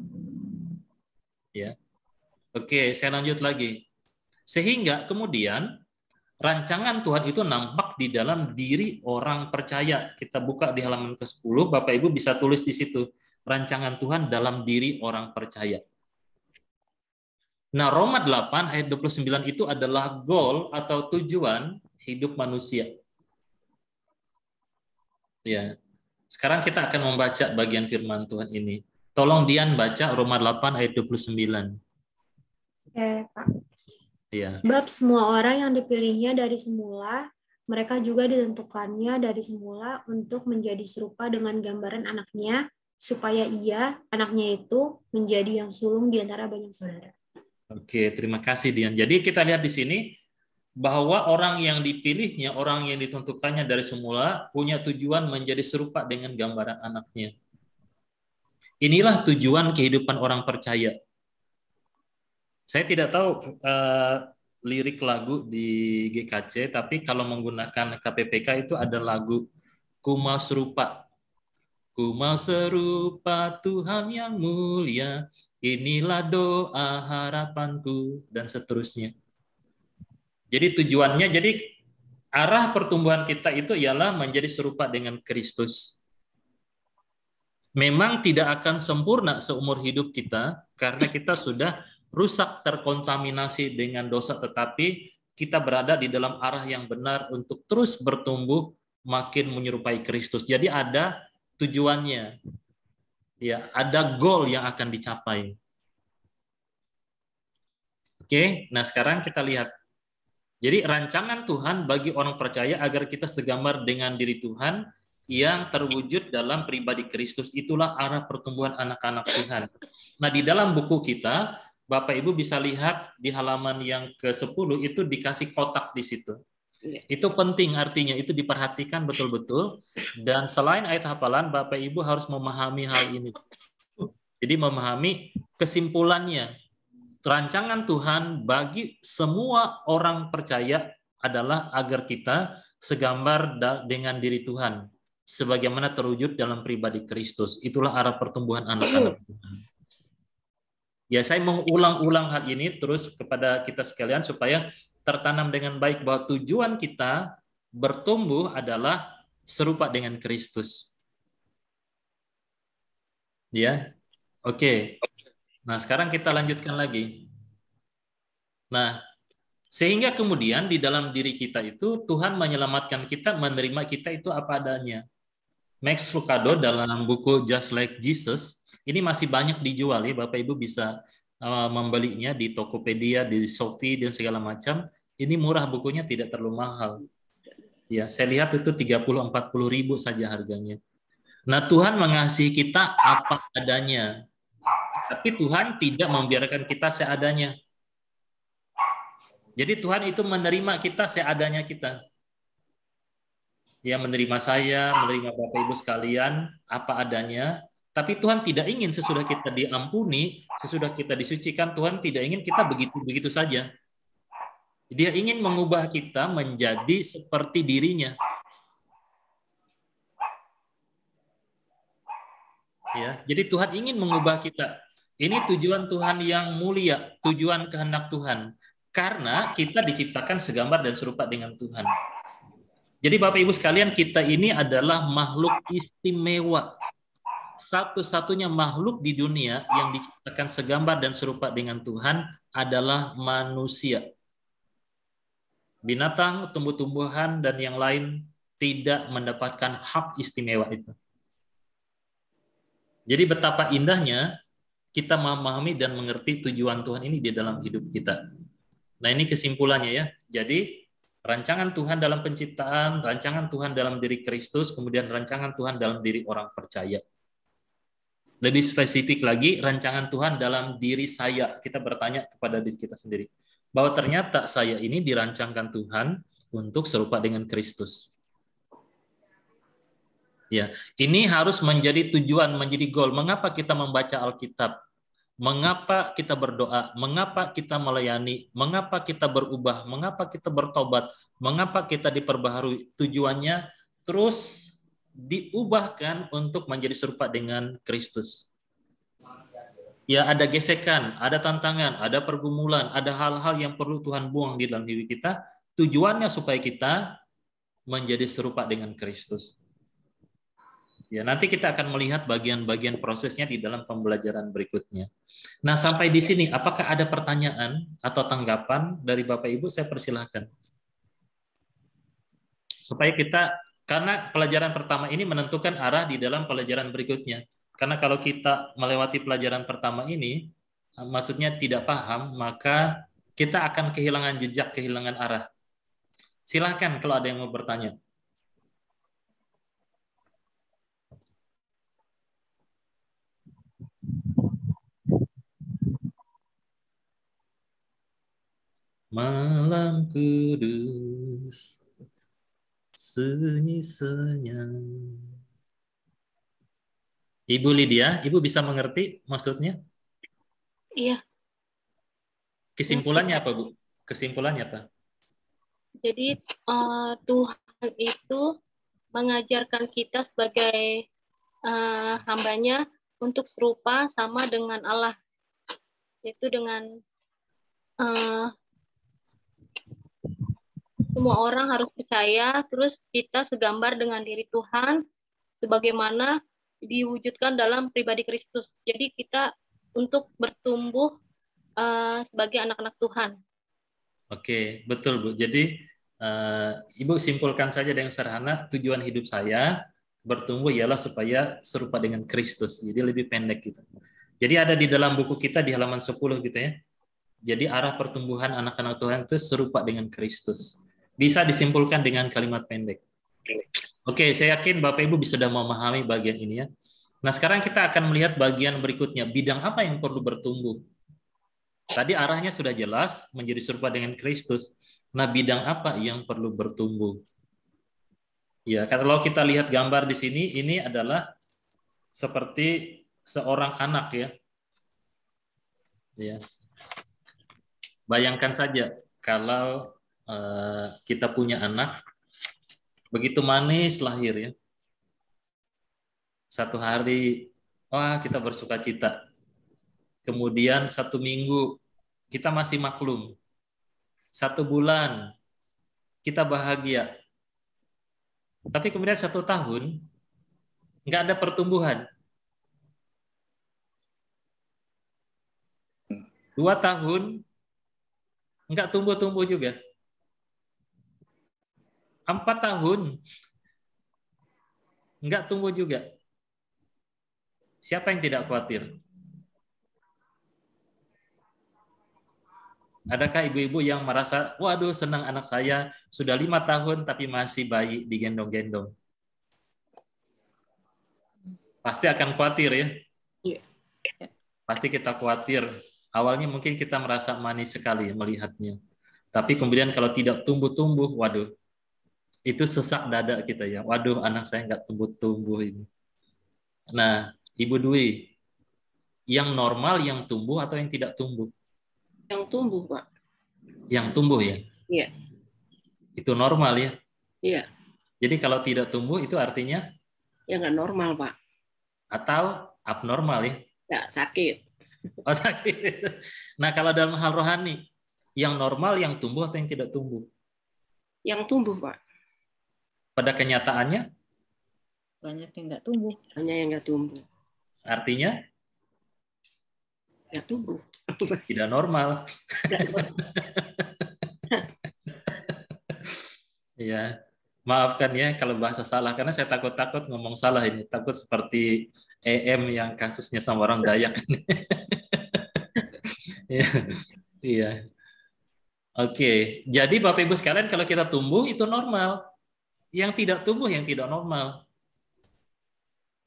Ya. Oke, saya lanjut lagi. Sehingga kemudian rancangan Tuhan itu nampak di dalam diri orang percaya. Kita buka di halaman ke-10, Bapak Ibu bisa tulis di situ. Rancangan Tuhan dalam diri orang percaya. Nah, Roma 8 ayat 29 itu adalah goal atau tujuan hidup manusia. Ya. Sekarang kita akan membaca bagian firman Tuhan ini. Tolong Dian baca Roma 8 ayat 29. Oke, Pak. Ya. Sebab semua orang yang dipilihnya dari semula, mereka juga ditentukannya dari semula untuk menjadi serupa dengan gambaran anaknya, supaya ia, anaknya itu, menjadi yang sulung di antara banyak saudara. Oke, terima kasih Dian. Jadi kita lihat di sini bahwa orang yang dipilihnya, orang yang ditentukannya dari semula punya tujuan menjadi serupa dengan gambaran anaknya. Inilah tujuan kehidupan orang percaya. Saya tidak tahu lirik lagu di GKC, tapi kalau menggunakan KPPK itu ada lagu Ku Mau Serupa. Ku mau serupa Tuhan yang mulia, inilah doa harapanku, dan seterusnya. Jadi tujuannya, jadi arah pertumbuhan kita itu ialah menjadi serupa dengan Kristus. Memang tidak akan sempurna seumur hidup kita, karena kita sudah rusak, terkontaminasi dengan dosa, tetapi kita berada di dalam arah yang benar untuk terus bertumbuh makin menyerupai Kristus. Jadi ada tujuannya, ya, ada goal yang akan dicapai. Oke, nah sekarang kita lihat. Jadi rancangan Tuhan bagi orang percaya agar kita segambar dengan diri Tuhan yang terwujud dalam pribadi Kristus, itulah arah pertumbuhan anak-anak Tuhan. Nah di dalam buku kita, Bapak Ibu bisa lihat di halaman yang ke-10 itu dikasih kotak di situ. Itu penting artinya, itu diperhatikan betul-betul. Dan selain ayat hafalan, Bapak Ibu harus memahami hal ini. Jadi memahami kesimpulannya. Rancangan Tuhan bagi semua orang percaya adalah agar kita segambar dengan diri Tuhan, sebagaimana terwujud dalam pribadi Kristus. Itulah arah pertumbuhan anak-anak Tuhan. Ya, saya mengulang-ulang hal ini terus kepada kita sekalian supaya tertanam dengan baik bahwa tujuan kita bertumbuh adalah serupa dengan Kristus. Ya, oke. Nah, sekarang kita lanjutkan lagi. Nah, sehingga kemudian di dalam diri kita itu Tuhan menyelamatkan kita, menerima kita itu apa adanya. Max Lucado dalam buku Just Like Jesus, ini masih banyak dijual ya, Bapak Ibu bisa membelinya di Tokopedia, di Shopee dan segala macam. Ini murah bukunya, tidak terlalu mahal. Ya, saya lihat itu 30-40 ribu saja harganya. Nah, Tuhan mengasihi kita apa adanya. Tapi Tuhan tidak membiarkan kita seadanya. Jadi Tuhan itu menerima kita seadanya kita. ya menerima saya, menerima Bapak Ibu sekalian apa adanya. Tapi Tuhan tidak ingin sesudah kita diampuni, sesudah kita disucikan, Tuhan tidak ingin kita begitu-begitu saja. Dia ingin mengubah kita menjadi seperti dirinya. Ya, jadi Tuhan ingin mengubah kita. Ini tujuan Tuhan yang mulia, tujuan kehendak Tuhan. Karena kita diciptakan segambar dan serupa dengan Tuhan. Jadi Bapak Ibu sekalian, kita ini adalah makhluk istimewa. Satu-satunya makhluk di dunia yang diciptakan segambar dan serupa dengan Tuhan adalah manusia. Binatang, tumbuh-tumbuhan, dan yang lain tidak mendapatkan hak istimewa itu. Jadi betapa indahnya kita memahami dan mengerti tujuan Tuhan ini di dalam hidup kita. Nah, ini kesimpulannya ya. Jadi rancangan Tuhan dalam penciptaan, rancangan Tuhan dalam diri Kristus, kemudian rancangan Tuhan dalam diri orang percaya. Lebih spesifik lagi, rancangan Tuhan dalam diri saya. Kita bertanya kepada diri kita sendiri. Bahwa ternyata saya ini dirancangkan Tuhan untuk serupa dengan Kristus. Ya, ini harus menjadi tujuan, menjadi goal. Mengapa kita membaca Alkitab? Mengapa kita berdoa? Mengapa kita melayani? Mengapa kita berubah? Mengapa kita bertobat? Mengapa kita diperbaharui? Tujuannya terus diubahkan untuk menjadi serupa dengan Kristus. Ya, ada gesekan, ada tantangan, ada pergumulan, ada hal-hal yang perlu Tuhan buang di dalam diri kita. Tujuannya supaya kita menjadi serupa dengan Kristus. Ya, nanti kita akan melihat bagian-bagian prosesnya di dalam pembelajaran berikutnya. Nah, sampai di sini, apakah ada pertanyaan atau tanggapan dari Bapak Ibu? Saya persilahkan. Supaya kita, karena pelajaran pertama ini menentukan arah di dalam pelajaran berikutnya. Karena kalau kita melewati pelajaran pertama ini, maksudnya tidak paham, maka kita akan kehilangan jejak, kehilangan arah. Silahkan kalau ada yang mau bertanya. Malam kudus, sunyi senyap. Ibu Lydia, Ibu bisa mengerti maksudnya? Iya. Kesimpulannya apa, Bu? Kesimpulannya apa? Jadi Tuhan itu mengajarkan kita sebagai hambanya untuk serupa sama dengan Allah. Yaitu dengan semua orang harus percaya, terus kita segambar dengan diri Tuhan, sebagaimana diwujudkan dalam pribadi Kristus. Jadi kita untuk bertumbuh sebagai anak-anak Tuhan. Oke, betul Bu. Jadi Ibu simpulkan saja dengan sederhana, tujuan hidup saya bertumbuh ialah supaya serupa dengan Kristus. Jadi lebih pendek gitu. Jadi ada di dalam buku kita di halaman 10 gitu ya. Jadi arah pertumbuhan anak-anak Tuhan itu serupa dengan Kristus. Bisa disimpulkan dengan kalimat pendek. Oke, saya yakin Bapak Ibu sudah memahami bagian ini ya. Nah, sekarang kita akan melihat bagian berikutnya. Bidang apa yang perlu bertumbuh? Tadi arahnya sudah jelas, menjadi serupa dengan Kristus. Nah, bidang apa yang perlu bertumbuh? Ya, kalau kita lihat gambar di sini, ini adalah seperti seorang anak ya. Ya. Bayangkan saja kalau kita punya anak, begitu manis lahir ya. Satu hari, wah kita bersuka cita. Kemudian 1 minggu, kita masih maklum. 1 bulan, kita bahagia. Tapi kemudian 1 tahun, nggak ada pertumbuhan. 2 tahun, nggak tumbuh-tumbuh juga. 4 tahun, nggak tumbuh juga. Siapa yang tidak khawatir? Adakah ibu-ibu yang merasa, waduh senang anak saya sudah 5 tahun tapi masih bayi digendong-gendong? Pasti akan khawatir ya? Pasti kita khawatir. Awalnya mungkin kita merasa manis sekali melihatnya. Tapi kemudian kalau tidak tumbuh-tumbuh, waduh, Itu sesak dada kita ya. Waduh, anak saya nggak tumbuh-tumbuh ini. Nah, Ibu Dwi, yang normal yang tumbuh atau yang tidak tumbuh? Yang tumbuh, Pak. Yang tumbuh ya? Iya. Itu normal ya? Iya. Jadi kalau tidak tumbuh itu artinya? Ya nggak normal, Pak. Atau abnormal ya? Nggak, sakit. Oh, sakit. Nah, kalau dalam hal rohani, yang normal yang tumbuh atau yang tidak tumbuh? Yang tumbuh, Pak. Pada kenyataannya? Banyak yang nggak tumbuh. Banyak yang nggak tumbuh. Artinya? Nggak tumbuh. Tidak normal. Ya, maafkan ya kalau bahasa salah, karena saya takut-takut ngomong salah ini. Takut seperti EM yang kasusnya sama orang Dayak. Iya. Iya. Oke, jadi Bapak Ibu sekalian, kalau kita tumbuh itu normal. Yang tidak tumbuh yang tidak normal.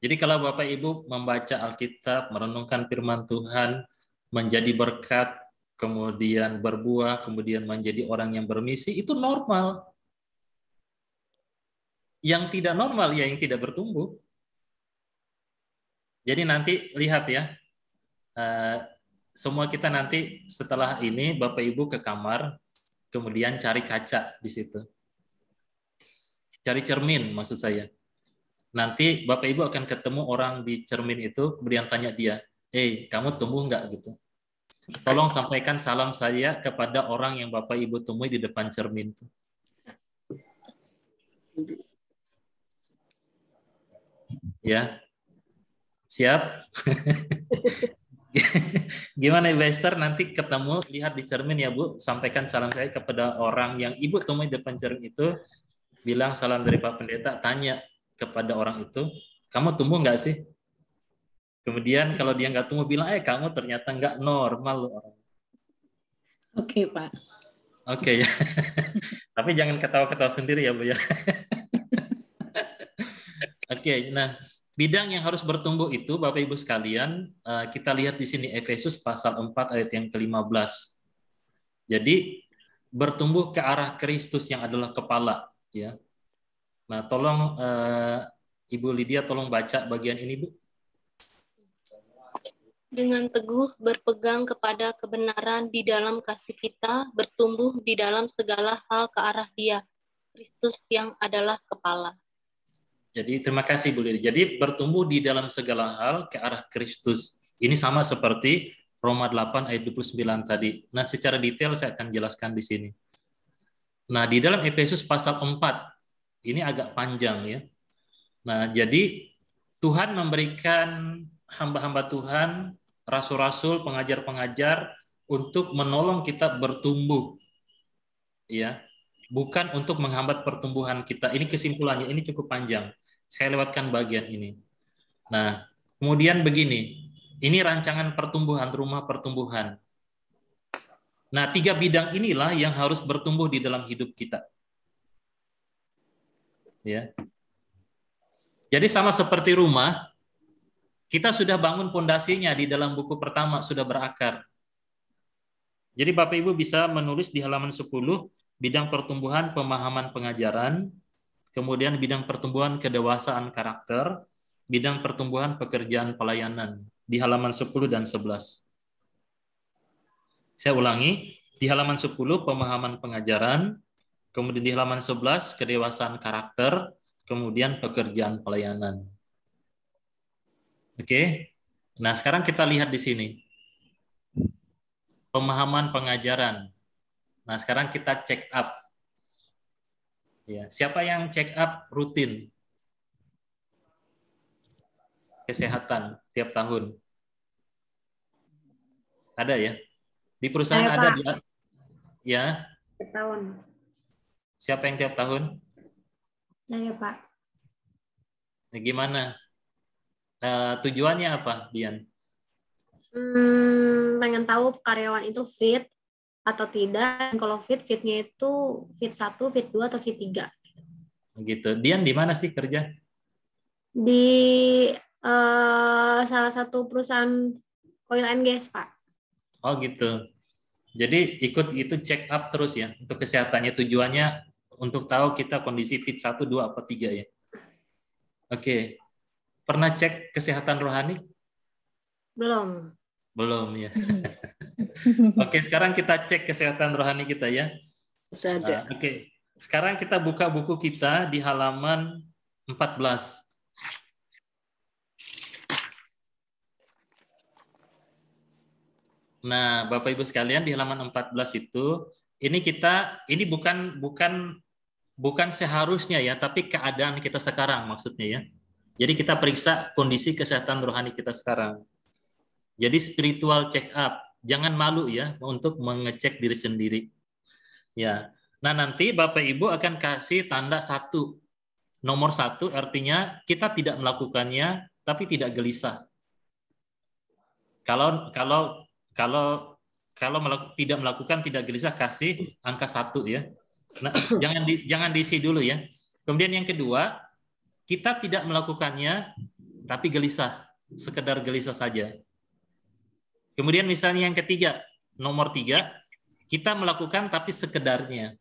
Jadi kalau Bapak Ibu membaca Alkitab, merenungkan firman Tuhan, menjadi berkat, kemudian berbuah, kemudian menjadi orang yang bermisi, itu normal. Yang tidak normal ya yang tidak bertumbuh. Jadi nanti lihat ya, semua kita nanti setelah ini Bapak Ibu ke kamar, kemudian cari kaca di situ. Cari cermin maksud saya. Nanti Bapak Ibu akan ketemu orang di cermin itu, kemudian tanya dia, kamu tumbuh nggak gitu. Tolong sampaikan salam saya kepada orang yang Bapak Ibu temui di depan cermin itu. Ya, siap? Gimana Ibu Esther, nanti ketemu, lihat di cermin ya Bu, sampaikan salam saya kepada orang yang Ibu temui di depan cermin itu, bilang salam dari Pak Pendeta, tanya kepada orang itu, kamu tumbuh nggak sih? Kemudian kalau dia nggak tumbuh, bilang, kamu ternyata nggak normal loh orang. Oke, Pak. Oke ya. Tapi jangan ketawa-ketawa sendiri ya Bu ya. Oke, nah bidang yang harus bertumbuh itu Bapak Ibu sekalian, kita lihat di sini Efesus pasal 4 ayat yang ke-15. Jadi bertumbuh ke arah Kristus yang adalah kepala ya. Nah, tolong Ibu Lydia tolong baca bagian ini Bu. Dengan teguh berpegang kepada kebenaran di dalam kasih kita, bertumbuh di dalam segala hal ke arah Dia, Kristus yang adalah kepala. Jadi terima kasih Bu Lydia. Jadi bertumbuh di dalam segala hal ke arah Kristus. Ini sama seperti Roma 8 ayat 29 tadi. Nah, secara detail saya akan jelaskan di sini. Nah, di dalam Efesus pasal 4 ini agak panjang ya. Nah, jadi Tuhan memberikan hamba-hamba Tuhan, rasul-rasul, pengajar-pengajar untuk menolong kita bertumbuh. Ya. Bukan untuk menghambat pertumbuhan kita. Ini kesimpulannya, ini cukup panjang. Saya lewatkan bagian ini. Nah, kemudian begini. Ini rancangan pertumbuhan, rumah pertumbuhan. Nah, 3 bidang inilah yang harus bertumbuh di dalam hidup kita. Ya. Jadi sama seperti rumah, kita sudah bangun pondasinya di dalam buku pertama, sudah berakar. Jadi Bapak Ibu bisa menulis di halaman 10, bidang pertumbuhan pemahaman pengajaran, kemudian bidang pertumbuhan kedewasaan karakter, bidang pertumbuhan pekerjaan pelayanan, di halaman 10 dan 11. Saya ulangi, di halaman 10 pemahaman pengajaran, kemudian di halaman 11 kedewasaan karakter, kemudian pekerjaan pelayanan. Oke. Nah, sekarang kita lihat di sini. Pemahaman pengajaran. Nah, sekarang kita check up. Ya, siapa yang check up rutin? Kesehatan tiap tahun. Ada ya? Di perusahaan Saya, ada Pak. dia. Ya. Tiap tahun. Siapa yang tiap tahun? Saya, Pak. Nah, gimana? Tujuannya apa, Dian? Pengen tahu karyawan itu fit atau tidak. Kalau fitnya itu fit 1, fit 2, atau fit 3. Gitu. Dian di mana sih kerja? Di salah satu perusahaan oil and gas, Pak. Oh gitu. Jadi ikut itu check up terus ya untuk kesehatannya. Tujuannya untuk tahu kita kondisi fit 1, 2, apa 3 ya. Oke. Pernah cek kesehatan rohani? Belum. Belum ya. Oke, sekarang kita cek kesehatan rohani kita ya. Oke. Sekarang kita buka buku kita di halaman 14. Nah, Bapak Ibu sekalian, di halaman 14 itu ini bukan seharusnya ya, tapi keadaan kita sekarang maksudnya ya. Jadi kita periksa kondisi kesehatan rohani kita sekarang. Jadi spiritual check up, jangan malu ya untuk mengecek diri sendiri. Ya. Nah, nanti Bapak Ibu akan kasih tanda 1. Nomor 1 artinya kita tidak melakukannya tapi tidak gelisah. Kalau tidak melakukan, tidak gelisah, kasih angka 1 ya. Nah, jangan diisi dulu ya. Kemudian yang kedua, kita tidak melakukannya tapi gelisah, sekedar gelisah saja. Kemudian misalnya yang ketiga, nomor 3, kita melakukan tapi sekedarnya.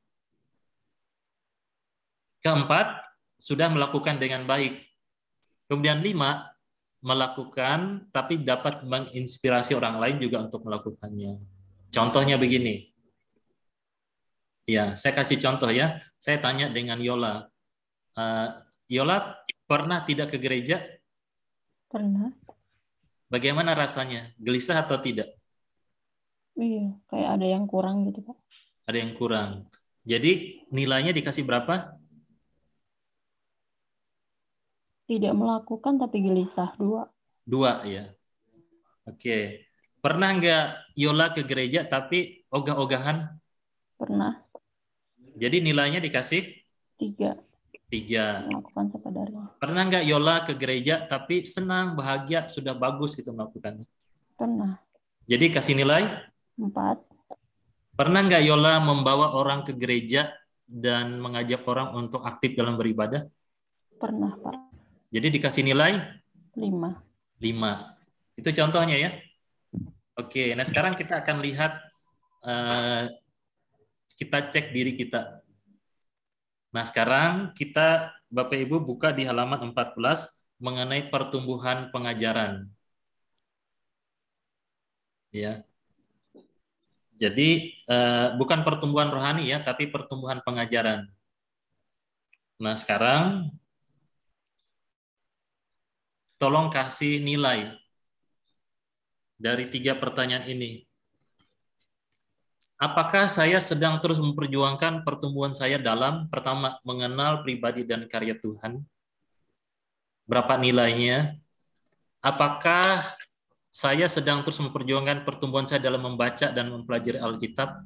Keempat, sudah melakukan dengan baik. Kemudian 5, melakukan tapi dapat menginspirasi orang lain juga untuk melakukannya. Contohnya begini. Ya, saya kasih contoh ya. Saya tanya dengan Yola. Yola pernah tidak ke gereja? Pernah. Bagaimana rasanya? Gelisah atau tidak? Iya, kayak ada yang kurang gitu, Pak. Ada yang kurang. Jadi nilainya dikasih berapa? Tidak melakukan tapi gelisah, 2. 2 ya. Oke. Pernah nggak Yola ke gereja tapi ogah-ogahan? Pernah. Jadi nilainya dikasih? 3. Melakukan sekedarnya. Pernah nggak Yola ke gereja tapi senang, bahagia, sudah bagus gitu melakukannya? Pernah. Jadi kasih nilai? 4. Pernah nggak Yola membawa orang ke gereja dan mengajak orang untuk aktif dalam beribadah? Pernah, Pak. Jadi dikasih nilai? 5. Itu contohnya ya. Oke, nah sekarang kita akan lihat, kita cek diri kita. Nah sekarang kita, Bapak Ibu, buka di halaman 14 mengenai pertumbuhan pengajaran. Ya. Jadi bukan pertumbuhan rohani ya, tapi pertumbuhan pengajaran. Nah sekarang tolong kasih nilai dari 3 pertanyaan ini. Apakah saya sedang terus memperjuangkan pertumbuhan saya dalam, pertama, mengenal pribadi dan karya Tuhan? Berapa nilainya? Apakah saya sedang terus memperjuangkan pertumbuhan saya dalam membaca dan mempelajari Alkitab?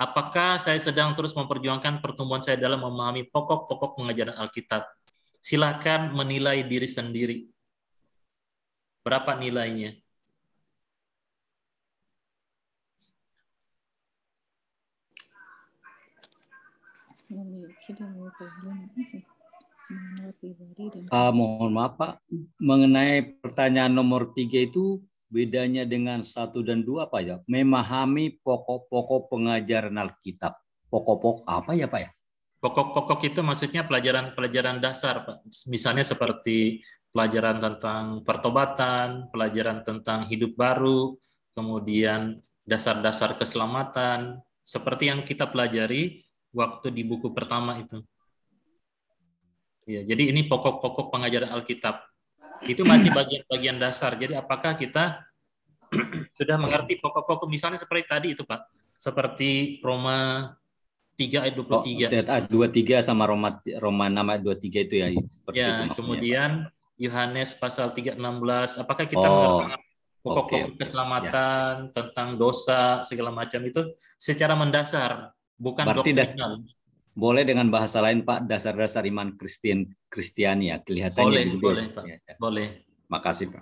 Apakah saya sedang terus memperjuangkan pertumbuhan saya dalam memahami pokok-pokok pengajaran Alkitab? Silakan menilai diri sendiri. Berapa nilainya? Mohon maaf Pak, mengenai pertanyaan nomor 3 itu bedanya dengan 1 dan 2 apa ya? Memahami pokok-pokok pengajaran Alkitab. Pokok-pokok apa ya Pak ya? Pokok-pokok itu maksudnya pelajaran-pelajaran dasar, Pak. Misalnya seperti pelajaran tentang pertobatan, pelajaran tentang hidup baru, kemudian dasar-dasar keselamatan, seperti yang kita pelajari waktu di buku pertama itu. Ya, jadi ini pokok-pokok pengajaran Alkitab. Itu masih bagian-bagian dasar. Jadi apakah kita sudah mengerti pokok-pokok, misalnya seperti tadi itu Pak, seperti Roma 3 ayat 23. Ayat 23 sama Roma 6 ayat 23 itu ya. Seperti ya, itu kemudian Pak. Yohanes pasal 3:16. Apakah kita mengerti pokok-pokok keselamatan, tentang dosa, segala macam itu secara mendasar, bukan doktrinal. Boleh dengan bahasa lain Pak, dasar-dasar iman Kristiani ya, kelihatannya. Boleh Pak. Ya. Boleh. Makasih Pak.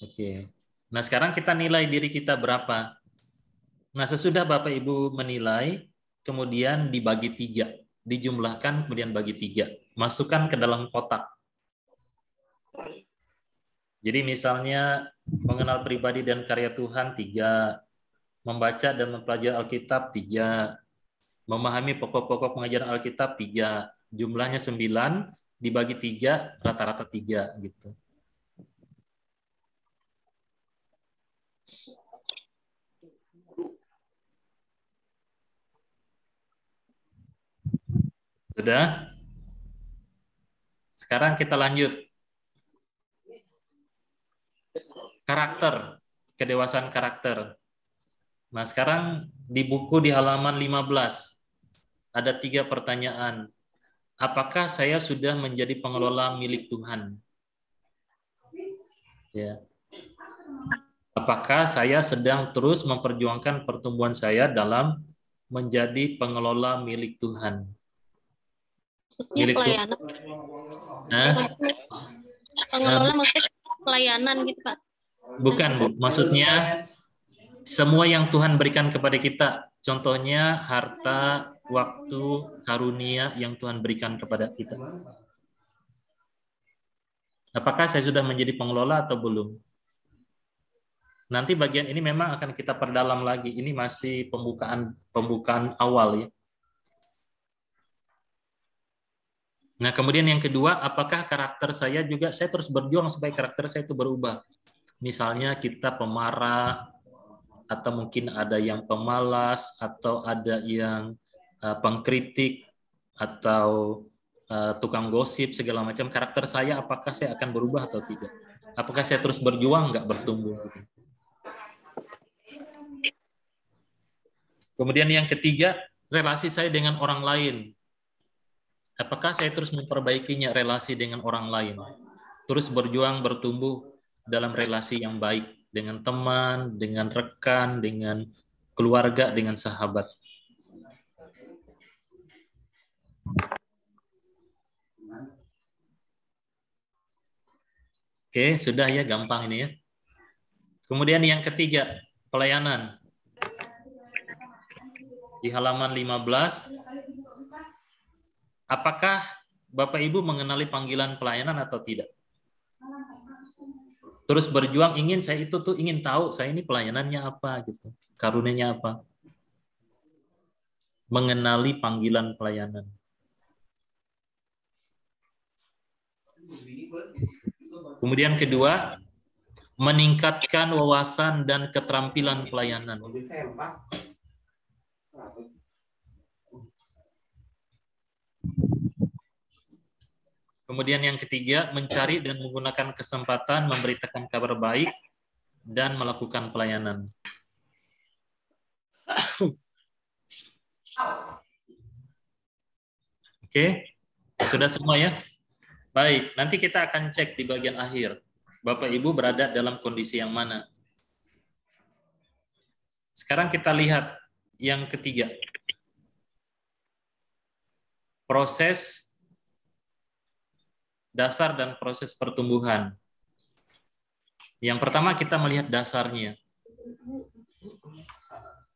Oke. Nah sekarang kita nilai diri kita berapa. Nah sesudah Bapak Ibu menilai, kemudian dibagi 3, dijumlahkan kemudian bagi 3, masukkan ke dalam kotak. Jadi misalnya mengenal pribadi dan karya Tuhan 3, membaca dan mempelajari Alkitab 3, Memahami pokok-pokok pengajaran Alkitab 3, jumlahnya 9, dibagi 3, rata-rata 3 gitu. Sudah? Sekarang kita lanjut. Karakter, kedewasaan karakter. Nah, sekarang di buku di halaman 15 ada 3 pertanyaan. Apakah saya sudah menjadi pengelola milik Tuhan? Ya. Apakah saya sedang terus memperjuangkan pertumbuhan saya dalam menjadi pengelola milik Tuhan? Maksudnya pelayanan. Pengelola maksudnya pelayanan gitu, Pak? Bukan, Bu. Maksudnya semua yang Tuhan berikan kepada kita. Contohnya harta, waktu, karunia yang Tuhan berikan kepada kita. Apakah saya sudah menjadi pengelola atau belum? Nanti bagian ini memang akan kita perdalam lagi. Ini masih pembukaan awal ya. Nah, kemudian yang kedua, apakah karakter saya juga, saya terus berjuang supaya karakter saya itu berubah. Misalnya kita pemarah, atau mungkin ada yang pemalas, atau ada yang pengkritik, atau tukang gosip, segala macam. Karakter saya, apakah saya akan berubah atau tidak? Apakah saya terus berjuang, nggak bertumbuh? Kemudian yang ketiga, relasi saya dengan orang lain. Apakah saya terus memperbaikinya, relasi dengan orang lain? Terus berjuang, bertumbuh dalam relasi yang baik dengan teman, dengan rekan, dengan keluarga, dengan sahabat. Oke, sudah ya, gampang ini ya. Kemudian yang ketiga, pelayanan. Di halaman 15, apakah Bapak Ibu mengenali panggilan pelayanan atau tidak? Terus berjuang, saya ingin tahu saya ini pelayanannya apa gitu, karunianya apa. Mengenali panggilan pelayanan. Kemudian kedua, meningkatkan wawasan dan keterampilan pelayanan. Kemudian yang ketiga, mencari dan menggunakan kesempatan memberitakan kabar baik dan melakukan pelayanan. Oke, sudah semua ya? Baik, nanti kita akan cek di bagian akhir. Bapak Ibu berada dalam kondisi yang mana? Sekarang kita lihat yang ketiga. Proses dasar dan proses pertumbuhan. Yang pertama kita melihat dasarnya.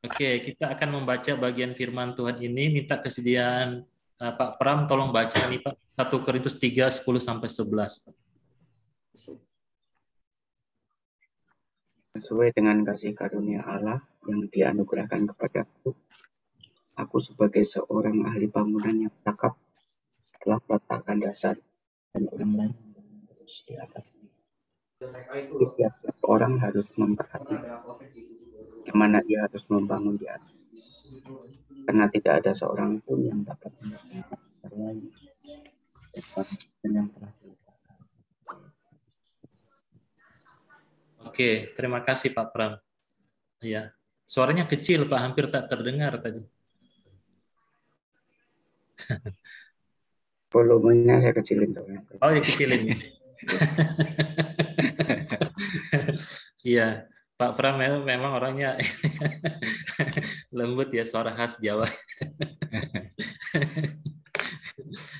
Oke, kita akan membaca bagian firman Tuhan ini. Minta kesediaan Pak Pram, tolong baca nih Pak. 1 Korintus 3, 10-11. Sesuai dengan kasih karunia Allah yang dianugerahkan kepadaku, aku sebagai seorang ahli bangunan yang cakap telah meletakkan dasar dan orang lain terus di atasnya. Setiap orang harus memperhatikan kemana dia harus membangun di atas. Karena tidak ada seorang pun yang dapat membangun dasar lain dan yang telah diletakkan. Oke, terima kasih Pak Pram. Ya, suaranya kecil Pak, hampir tak terdengar tadi. Volumenya saya kecilin soalnya. Oh, ya kecilin. Iya, Pak Pram memang orangnya lembut ya, suara khas Jawa.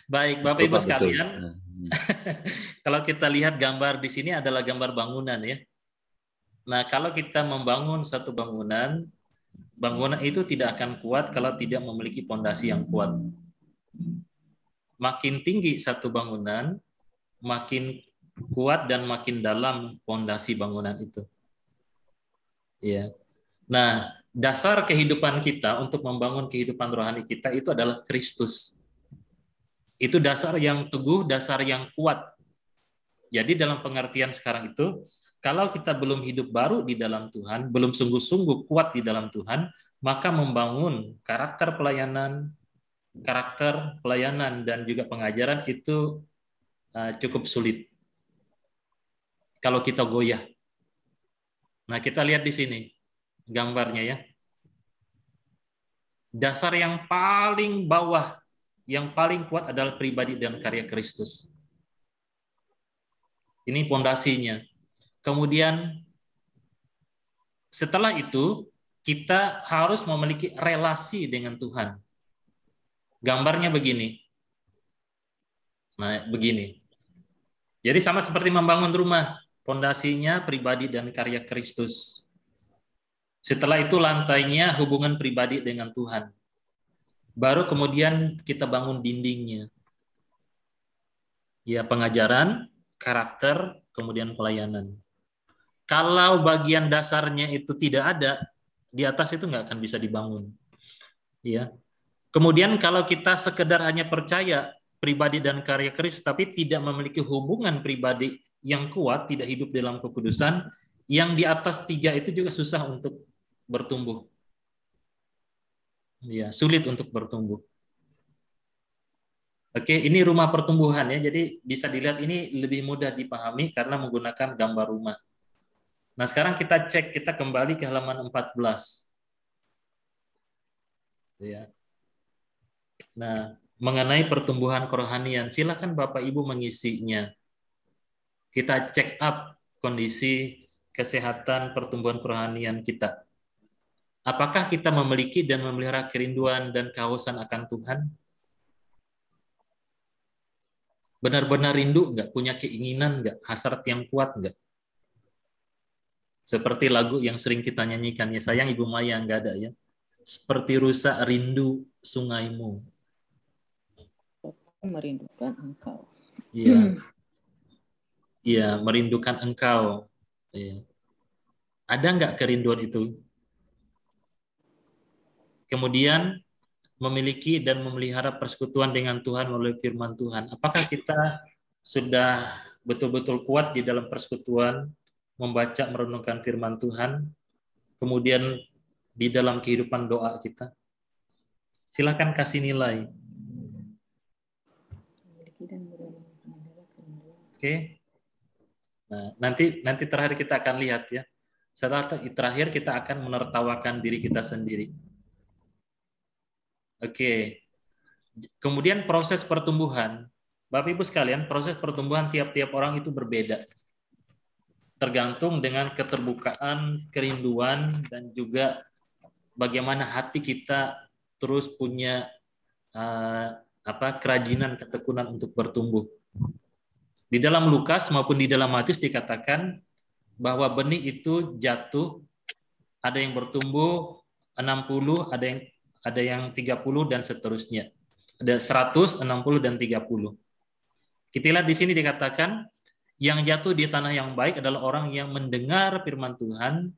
Baik, Bapak Ibu sekalian. Kalau kita lihat gambar di sini adalah gambar bangunan ya. Nah, kalau kita membangun satu bangunan, bangunan itu tidak akan kuat kalau tidak memiliki fondasi yang kuat. Makin tinggi satu bangunan, makin kuat dan makin dalam fondasi bangunan itu. Ya. Nah, dasar kehidupan kita untuk membangun kehidupan rohani kita itu adalah Kristus. Itu dasar yang teguh, dasar yang kuat. Jadi dalam pengertian sekarang itu, kalau kita belum hidup baru di dalam Tuhan, belum sungguh-sungguh kuat di dalam Tuhan, maka membangun karakter pelayanan dan juga pengajaran itu cukup sulit. Kalau kita goyah. Nah, kita lihat di sini gambarnya ya. Dasar yang paling bawah, yang paling kuat adalah pribadi dan karya Kristus. Ini pondasinya. Kemudian setelah itu kita harus memiliki relasi dengan Tuhan. Gambarnya begini. Nah, begini. Jadi sama seperti membangun rumah, pondasinya pribadi dan karya Kristus. Setelah itu lantainya hubungan pribadi dengan Tuhan. Baru kemudian kita bangun dindingnya. Ya, pengajaran, karakter, kemudian pelayanan. Kalau bagian dasarnya itu tidak ada, di atas itu nggak akan bisa dibangun. Ya. Kemudian kalau kita sekedar hanya percaya pribadi dan karya Kristus, tapi tidak memiliki hubungan pribadi yang kuat, tidak hidup dalam kekudusan, yang di atas 3 itu juga susah untuk bertumbuh. Ya, sulit untuk bertumbuh. Oke, ini rumah pertumbuhan ya. Jadi bisa dilihat ini lebih mudah dipahami karena menggunakan gambar rumah. Nah, sekarang kita cek, kita kembali ke halaman 14. Ya. Nah, mengenai pertumbuhan kerohanian, silakan Bapak Ibu mengisinya. Kita check up kondisi kesehatan pertumbuhan kerohanian kita. Apakah kita memiliki dan memelihara kerinduan dan kehausan akan Tuhan? Benar-benar rindu nggak? Punya keinginan nggak? Hasrat yang kuat nggak? Seperti lagu yang sering kita nyanyikan, ya sayang Ibu Maya nggak ada ya. Seperti rusa rindu sungaimu. Merindukan engkau. Iya. Iya, merindukan engkau. Ya. Ada nggak kerinduan itu? Kemudian memiliki dan memelihara persekutuan dengan Tuhan melalui firman Tuhan. Apakah kita sudah betul-betul kuat di dalam persekutuan, membaca, merenungkan firman Tuhan, kemudian di dalam kehidupan doa kita? Silakan kasih nilai. Oke. Nah, nanti terakhir kita akan lihat ya. Setelah terakhir kita akan menertawakan diri kita sendiri. Oke. Kemudian proses pertumbuhan. Bapak Ibu sekalian, proses pertumbuhan tiap-tiap orang itu berbeda. Tergantung dengan keterbukaan, kerinduan, dan juga bagaimana hati kita terus punya kerajinan, ketekunan untuk bertumbuh. Di dalam Lukas maupun di dalam Matius dikatakan bahwa benih itu jatuh, ada yang bertumbuh 60, ada yang 30 dan seterusnya. Ada 100, 60 dan 30. Kita lihat di sini dikatakan yang jatuh di tanah yang baik adalah orang yang mendengar firman Tuhan,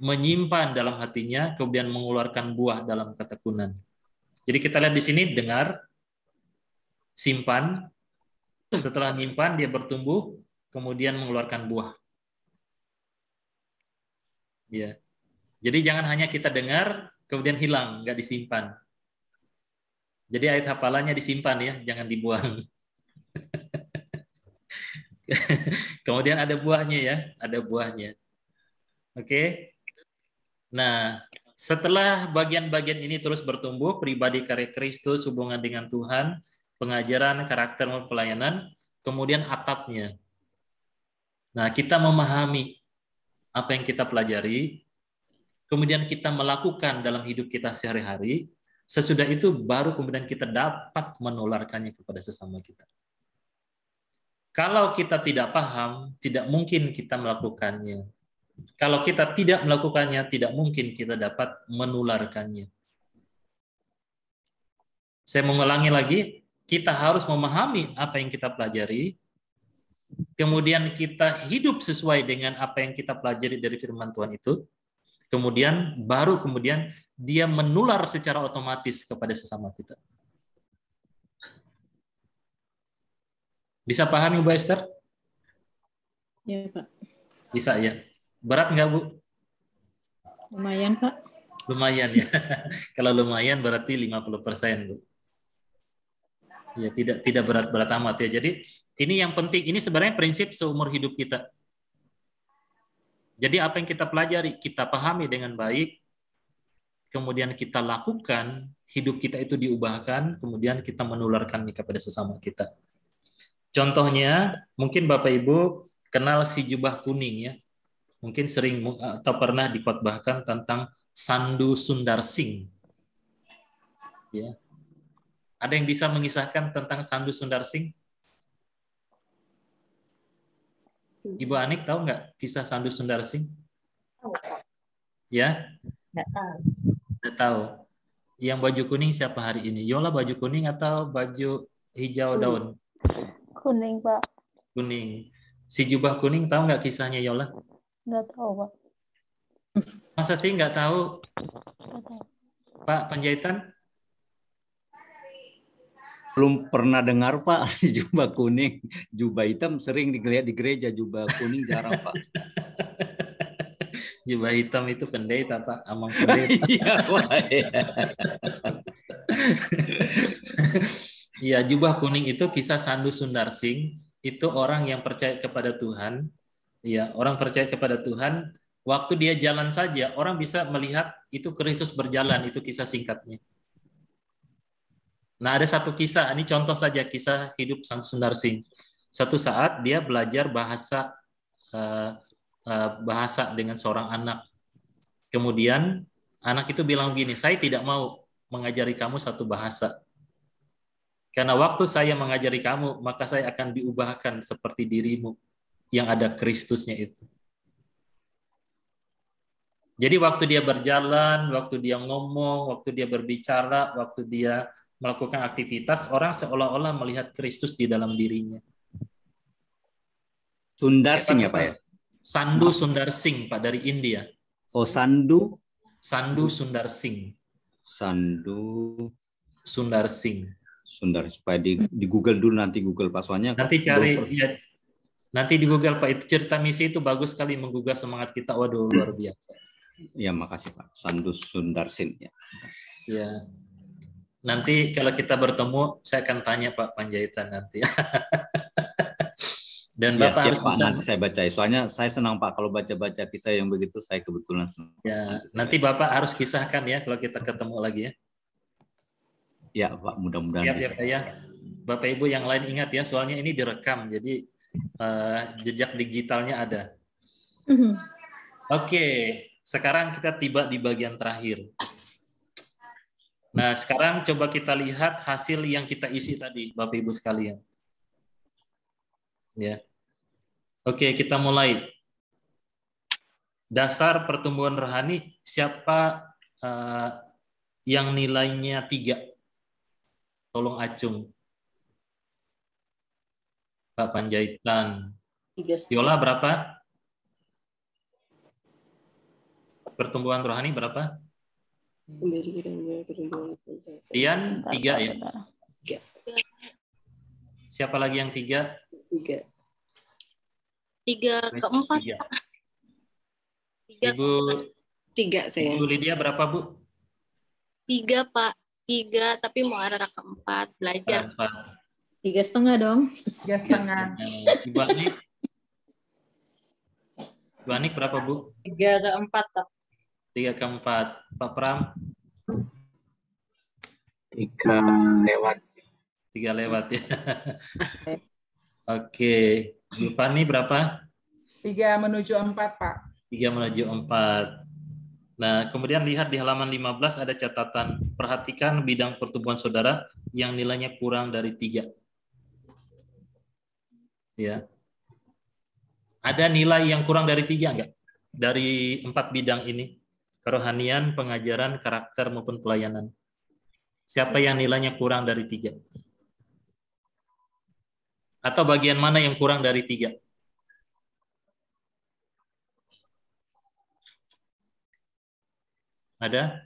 menyimpan dalam hatinya, kemudian mengeluarkan buah dalam ketekunan. Jadi kita lihat di sini dengar, simpan, setelah nyimpan dia bertumbuh, kemudian mengeluarkan buah. Ya. Jadi jangan hanya kita dengar, kemudian hilang, nggak disimpan. Jadi ayat hafalannya disimpan ya, jangan dibuang. Kemudian ada buahnya ya, ada buahnya. Oke. Nah, setelah bagian-bagian ini terus bertumbuh, pribadi karya Kristus, hubungan dengan Tuhan, pengajaran, karakter, pelayanan, kemudian atapnya. Nah, kita memahami apa yang kita pelajari, kemudian kita melakukan dalam hidup kita sehari-hari, sesudah itu baru kemudian kita dapat menularkannya kepada sesama kita. Kalau kita tidak paham, tidak mungkin kita melakukannya. Kalau kita tidak melakukannya, tidak mungkin kita dapat menularkannya. Saya mengulangi lagi, kita harus memahami apa yang kita pelajari, kemudian kita hidup sesuai dengan apa yang kita pelajari dari firman Tuhan itu, Kemudian baru kemudian dia menular secara otomatis kepada sesama kita. Bisa pahami Bu Esther? Ya, Pak. Bisa ya. Berat nggak Bu? Lumayan, Pak. Lumayan ya. Kalau lumayan berarti 50%, Bu. Ya, tidak berat-berat amat ya. Jadi ini yang penting, ini sebenarnya prinsip seumur hidup kita. Jadi apa yang kita pelajari, kita pahami dengan baik, kemudian kita lakukan, hidup kita itu diubahkan, kemudian kita menularkan kepada sesama kita. Contohnya, mungkin Bapak Ibu kenal si jubah kuning ya. Mungkin sering atau pernah dikhotbahkan tentang Sandu Sundar Singh. Ya. Ada yang bisa mengisahkan tentang Sandu Sundar Singh? Ibu Anik tahu nggak kisah Sandu Sundar Singh? Ya? Nggak tahu. Nggak tahu. Yang baju kuning siapa hari ini? Yola baju kuning atau baju hijau daun? Kuning, Pak. Kuning. Si jubah kuning tahu nggak kisahnya Yola? Nggak tahu, Pak. Masa sih nggak tahu? Nggak tahu. Pak Panjaitan? Belum pernah dengar Pak jubah kuning, jubah hitam sering dilihat di gereja, jubah kuning jarang Pak. Jubah hitam itu pendeta Pak, amang pendeta. Iya Pak. Iya, jubah kuning itu kisah Sandu Sundar Singh, itu orang yang percaya kepada Tuhan. Iya, orang percaya kepada Tuhan, waktu dia jalan saja orang bisa melihat itu Kristus berjalan, itu kisah singkatnya. Nah, ada satu kisah, ini contoh saja kisah hidup Sandu Sundar Singh. Satu saat dia belajar bahasa dengan seorang anak. Kemudian anak itu bilang begini, saya tidak mau mengajari kamu satu bahasa. Karena waktu saya mengajari kamu, maka saya akan diubahkan seperti dirimu yang ada Kristusnya itu. Jadi waktu dia berjalan, waktu dia ngomong, waktu dia berbicara, waktu dia melakukan aktivitas, orang seolah-olah melihat Kristus di dalam dirinya. Sundar Singh ya Pak ya? Sandu Sundar Singh Pak, dari India. Oh, Sandu? Sandu Sundar Singh. Sandu Sundar Singh. Sundar, supaya di Google dulu, nanti Google Pak, soalnya nanti cari ya, nanti di Google Pak, itu cerita misi itu bagus sekali menggugah semangat kita. Waduh, luar biasa. Ya, makasih Pak. Sandu Sundar Singh ya. Ya. Nanti kalau kita bertemu, saya akan tanya Pak Panjaitan nanti. Dan ya, Bapak siap, harus Pak, nanti saya baca. Soalnya saya senang Pak kalau baca-baca kisah yang begitu, saya kebetulan senang. Ya, nanti Bapak harus kisahkan ya kalau kita ketemu lagi ya. Ya Pak, mudah-mudahan bisa. Ya. Bapak Ibu yang lain ingat ya, soalnya ini direkam, jadi jejak digitalnya ada. Oke, sekarang kita tiba di bagian terakhir. Nah, sekarang coba kita lihat hasil yang kita isi tadi, Bapak Ibu sekalian. Ya. Oke, kita mulai. Dasar pertumbuhan rohani, siapa yang nilainya 3? Tolong acung. Pak Panjaitan. Yola berapa? Pertumbuhan rohani berapa? Dian 3 ya? Siapa lagi yang 3? 3 keempat. 3. Ibu 3 saya. Ibu Lydia berapa Bu? 3 Pak. 3 tapi mau arah keempat belajar. 3,5 dong. 3,5. Ibu Anik? Ibu Anik berapa Bu? 3 keempat Pak. 3 keempat. Pak Pram? 3 lewat. 3 lewat ya. Oke. Ibu Fani berapa? 3 menuju 4 Pak. 3 menuju 4. Nah, kemudian lihat di halaman 15 ada catatan. Perhatikan bidang pertumbuhan saudara yang nilainya kurang dari 3. Ya. Ada nilai yang kurang dari 3 enggak? Dari 4 bidang ini. Kerohanian, pengajaran, karakter, maupun pelayanan. Siapa yang nilainya kurang dari 3? Atau bagian mana yang kurang dari 3? Ada?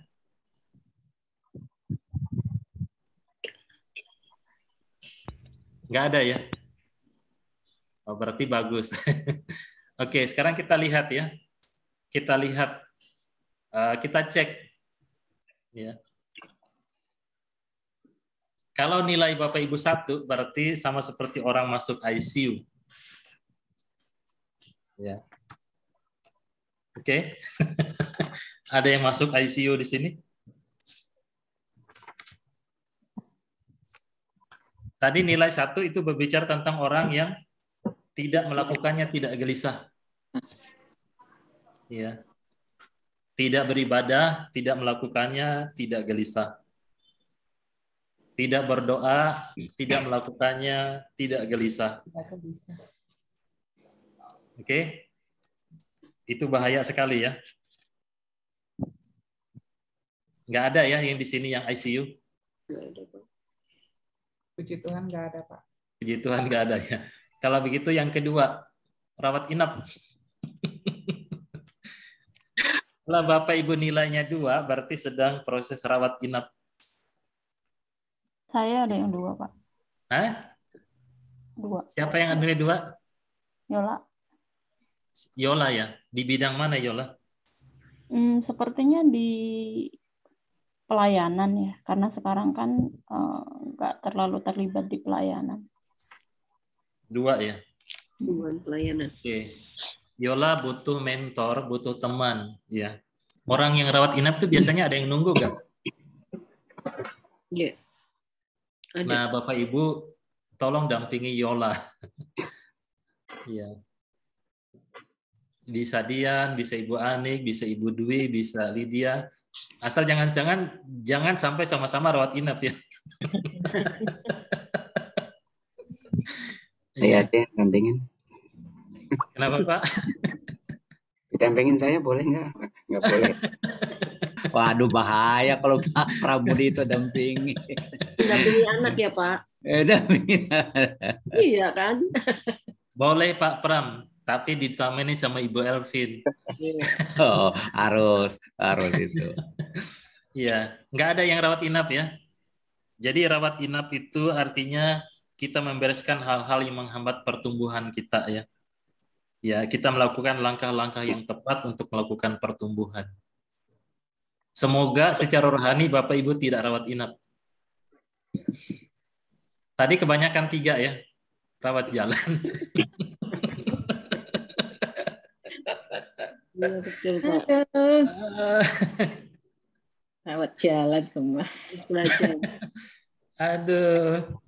Nggak ada ya? Oh, berarti bagus. Oke, sekarang kita lihat ya. Kita lihat, kita cek. Ya. Kalau nilai Bapak Ibu 1, berarti sama seperti orang masuk ICU. Ya. Oke. Ada yang masuk ICU di sini? Tadi nilai 1 itu berbicara tentang orang yang tidak melakukannya, tidak gelisah. Ya. Tidak beribadah, tidak melakukannya, tidak gelisah. Tidak berdoa, tidak melakukannya, tidak gelisah. Oke? Itu bahaya sekali ya. Nggak ada ya yang di sini yang ICU? Puji Tuhan nggak ada, Pak. Puji Tuhan nggak ada ya. Kalau begitu yang kedua, rawat inap. Kalau Bapak Ibu nilainya 2, berarti sedang proses rawat inap. Saya ada yang 2, Pak. Hah? 2. Siapa yang nilai 2? Yola. Yola ya. Di bidang mana Yola? Sepertinya di pelayanan ya, karena sekarang kan nggak terlalu terlibat di pelayanan. 2 ya. Hubungan pelayanan. Oke. Yola butuh mentor, butuh teman, ya. Orang yang rawat inap itu biasanya ada yang nunggu nggak? Iya. Ada. Nah, Bapak Ibu, tolong dampingi Yola. Ya. Bisa Dian, bisa Ibu Anik, bisa Ibu Dwi, bisa Lydia. Asal jangan sampai sama-sama rawat inap ya. Iya, deh, dampingin. Kenapa Pak? Ditampingin saya boleh nggak? Nggak boleh. Waduh, bahaya kalau Pak Pramudi itu dampingi. Dampingi anak ya Pak? Dampingi. Iya kan? Boleh Pak Pram, tapi ditemani sama Ibu Elvin. Oh, harus itu. Iya, nggak ada yang rawat inap ya. Jadi rawat inap itu artinya kita membereskan hal-hal yang menghambat pertumbuhan kita ya. Ya, kita melakukan langkah-langkah yang tepat untuk melakukan pertumbuhan. Semoga secara rohani Bapak Ibu tidak rawat inap. Tadi kebanyakan 3 ya, rawat jalan. Iya betul Pak. Rawat jalan semua. Belajar. Aduh.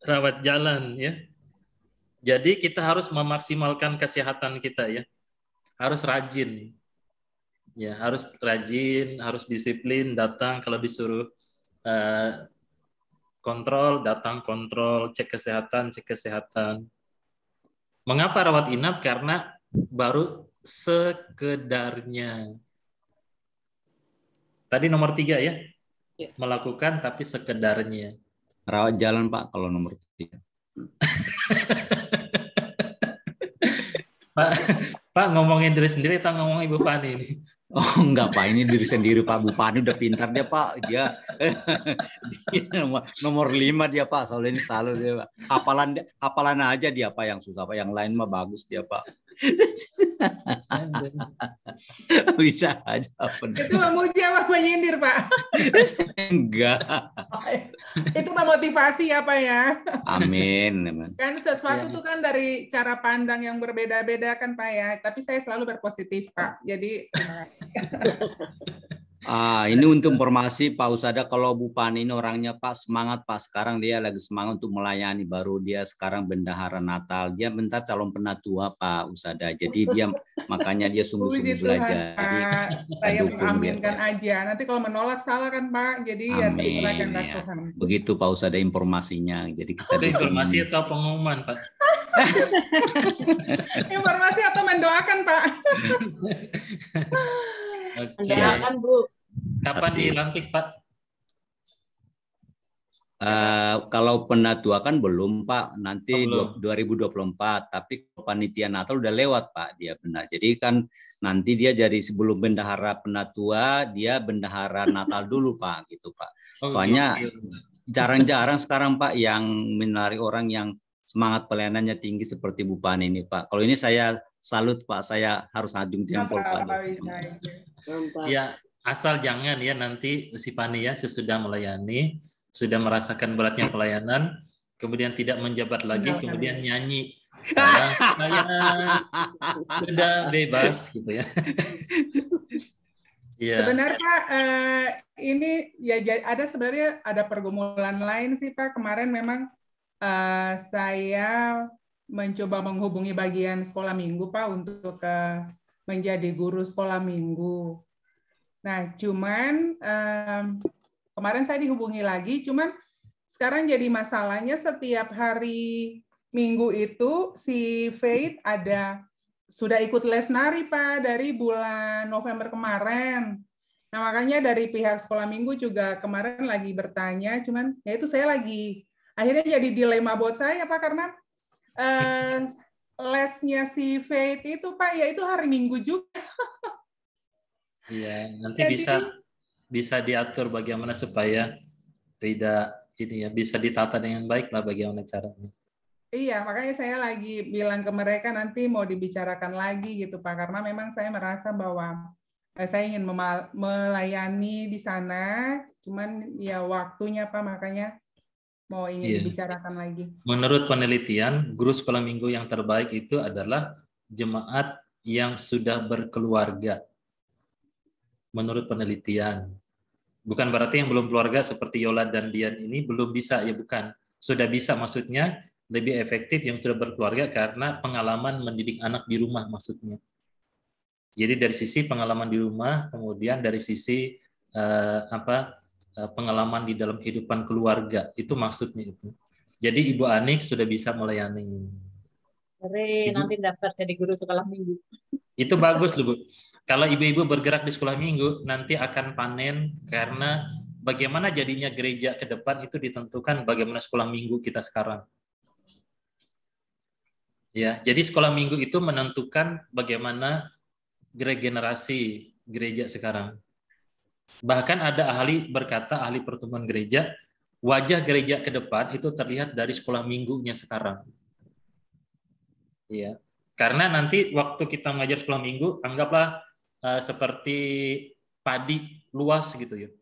Rawat jalan ya. Jadi kita harus memaksimalkan kesehatan kita ya. Harus rajin. Ya, harus rajin, harus disiplin, datang kalau disuruh kontrol, datang kontrol, cek kesehatan. Mengapa rawat inap? Karena baru sekedarnya. Tadi nomor 3 ya. Melakukan tapi sekedarnya. Rawat jalan Pak kalau nomor 3. Pak ngomongin diri sendiri atau ngomongin Ibu Fani ini? Oh enggak Pak, ini diri sendiri Pak. Bu Fani udah pintar dia Pak. Dia nomor 5 dia Pak. Soalnya ini selalu dia Pak. Hafalan aja dia Pak yang susah Pak. Yang lain mah bagus dia Pak. Bisa aja. Itu memuji apa menyindir Pak? Enggak. Itu memotivasi ya Pak ya. Amin. Kan sesuatu tuh kan dari cara pandang yang berbeda-beda kan Pak ya. Tapi saya selalu berpositif Pak. Jadi ini untuk informasi Pak Usada, kalau Bu Pani ini orangnya Pak semangat Pak. Sekarang dia lagi semangat untuk melayani. Baru dia sekarang bendahara Natal. Dia bentar calon penatua Pak Usada. Jadi dia makanya dia sungguh-sungguh belajar. Pak. Saya mengaminkan aja. Nanti kalau menolak salah kan Pak. Jadi ya terserahkan Tuhan. Begitu Pak Usada informasinya. Jadi kita informasi atau pengumuman Pak? Informasi atau mendoakan Pak? Mendoakan Bu. Kapan dilantik Pak? Kalau penatua kan belum Pak, nanti belum. 2024. Tapi panitia Natal udah lewat Pak, dia benar. Jadi kan nanti dia jadi sebelum bendahara penatua, dia bendahara Natal dulu Pak, gitu Pak. Soalnya jarang-jarang sekarang Pak yang menarik orang yang semangat pelayanannya tinggi seperti Bu Pani ini Pak. Kalau ini saya salut Pak, saya harus ajung jempol Pak. Ya, asal jangan ya nanti si Pani ya sesudah melayani, sudah merasakan beratnya pelayanan, kemudian tidak menjabat lagi, kemudian nyanyi. Sekarang saya sudah bebas gitu ya. Ya. Sebenarnya Pak, ini ya sebenarnya ada pergumulan lain sih Pak. Kemarin memang saya mencoba menghubungi bagian sekolah minggu Pak untuk menjadi guru sekolah minggu. Nah, cuman kemarin saya dihubungi lagi, cuman sekarang jadi masalahnya setiap hari Minggu itu si Faith sudah ikut les nari Pak dari bulan November kemarin. Nah makanya dari pihak sekolah minggu juga kemarin lagi bertanya, cuman ya itu saya lagi akhirnya jadi dilema buat saya Pak karena lesnya si Faith itu Pak ya itu hari Minggu juga. Iya nanti jadi, bisa diatur bagaimana supaya tidak ini ya bisa ditata dengan baik lah bagaimana caranya. Iya, makanya saya lagi bilang ke mereka nanti mau dibicarakan lagi gitu Pak, karena memang saya merasa bahwa saya ingin melayani di sana, cuman ya waktunya Pak, makanya mau ingin dibicarakan lagi. Menurut penelitian, guru sekolah minggu yang terbaik itu adalah jemaat yang sudah berkeluarga. Menurut penelitian. Bukan berarti yang belum keluarga seperti Yola dan Dian ini belum bisa, ya bukan. Sudah bisa maksudnya, lebih efektif yang sudah berkeluarga karena pengalaman mendidik anak di rumah maksudnya. Jadi dari sisi pengalaman di rumah, kemudian dari sisi pengalaman di dalam kehidupan keluarga, itu maksudnya itu. Jadi Ibu Anik sudah bisa melayani. Nanti daftar jadi guru sekolah minggu. Itu bagus loh Bu. Kalau ibu-ibu bergerak di sekolah minggu, nanti akan panen karena bagaimana jadinya gereja ke depan itu ditentukan bagaimana sekolah minggu kita sekarang. Ya, jadi sekolah minggu itu menentukan bagaimana regenerasi gereja sekarang. Bahkan ada ahli berkata, ahli pertumbuhan gereja, wajah gereja ke depan itu terlihat dari sekolah minggunya sekarang. Ya, karena nanti waktu kita mengajar sekolah minggu, anggaplah seperti padi luas gitu ya,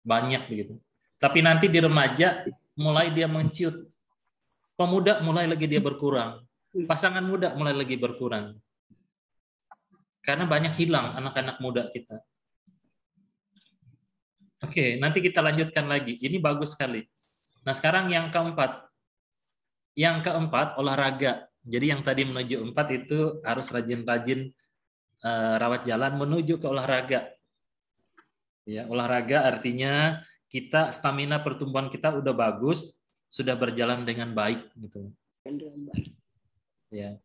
banyak begitu. Tapi nanti di remaja mulai dia menciut, pemuda mulai lagi dia berkurang. Pasangan muda mulai lagi berkurang. Karena banyak hilang anak-anak muda kita. Oke, nanti kita lanjutkan lagi. Ini bagus sekali. Nah, sekarang yang keempat. Yang keempat, olahraga. Jadi yang tadi menuju 4 itu harus rajin-rajin rawat jalan menuju ke olahraga. Ya, olahraga artinya kita stamina pertumbuhan kita udah bagus, sudah berjalan dengan baik gitu. Ya.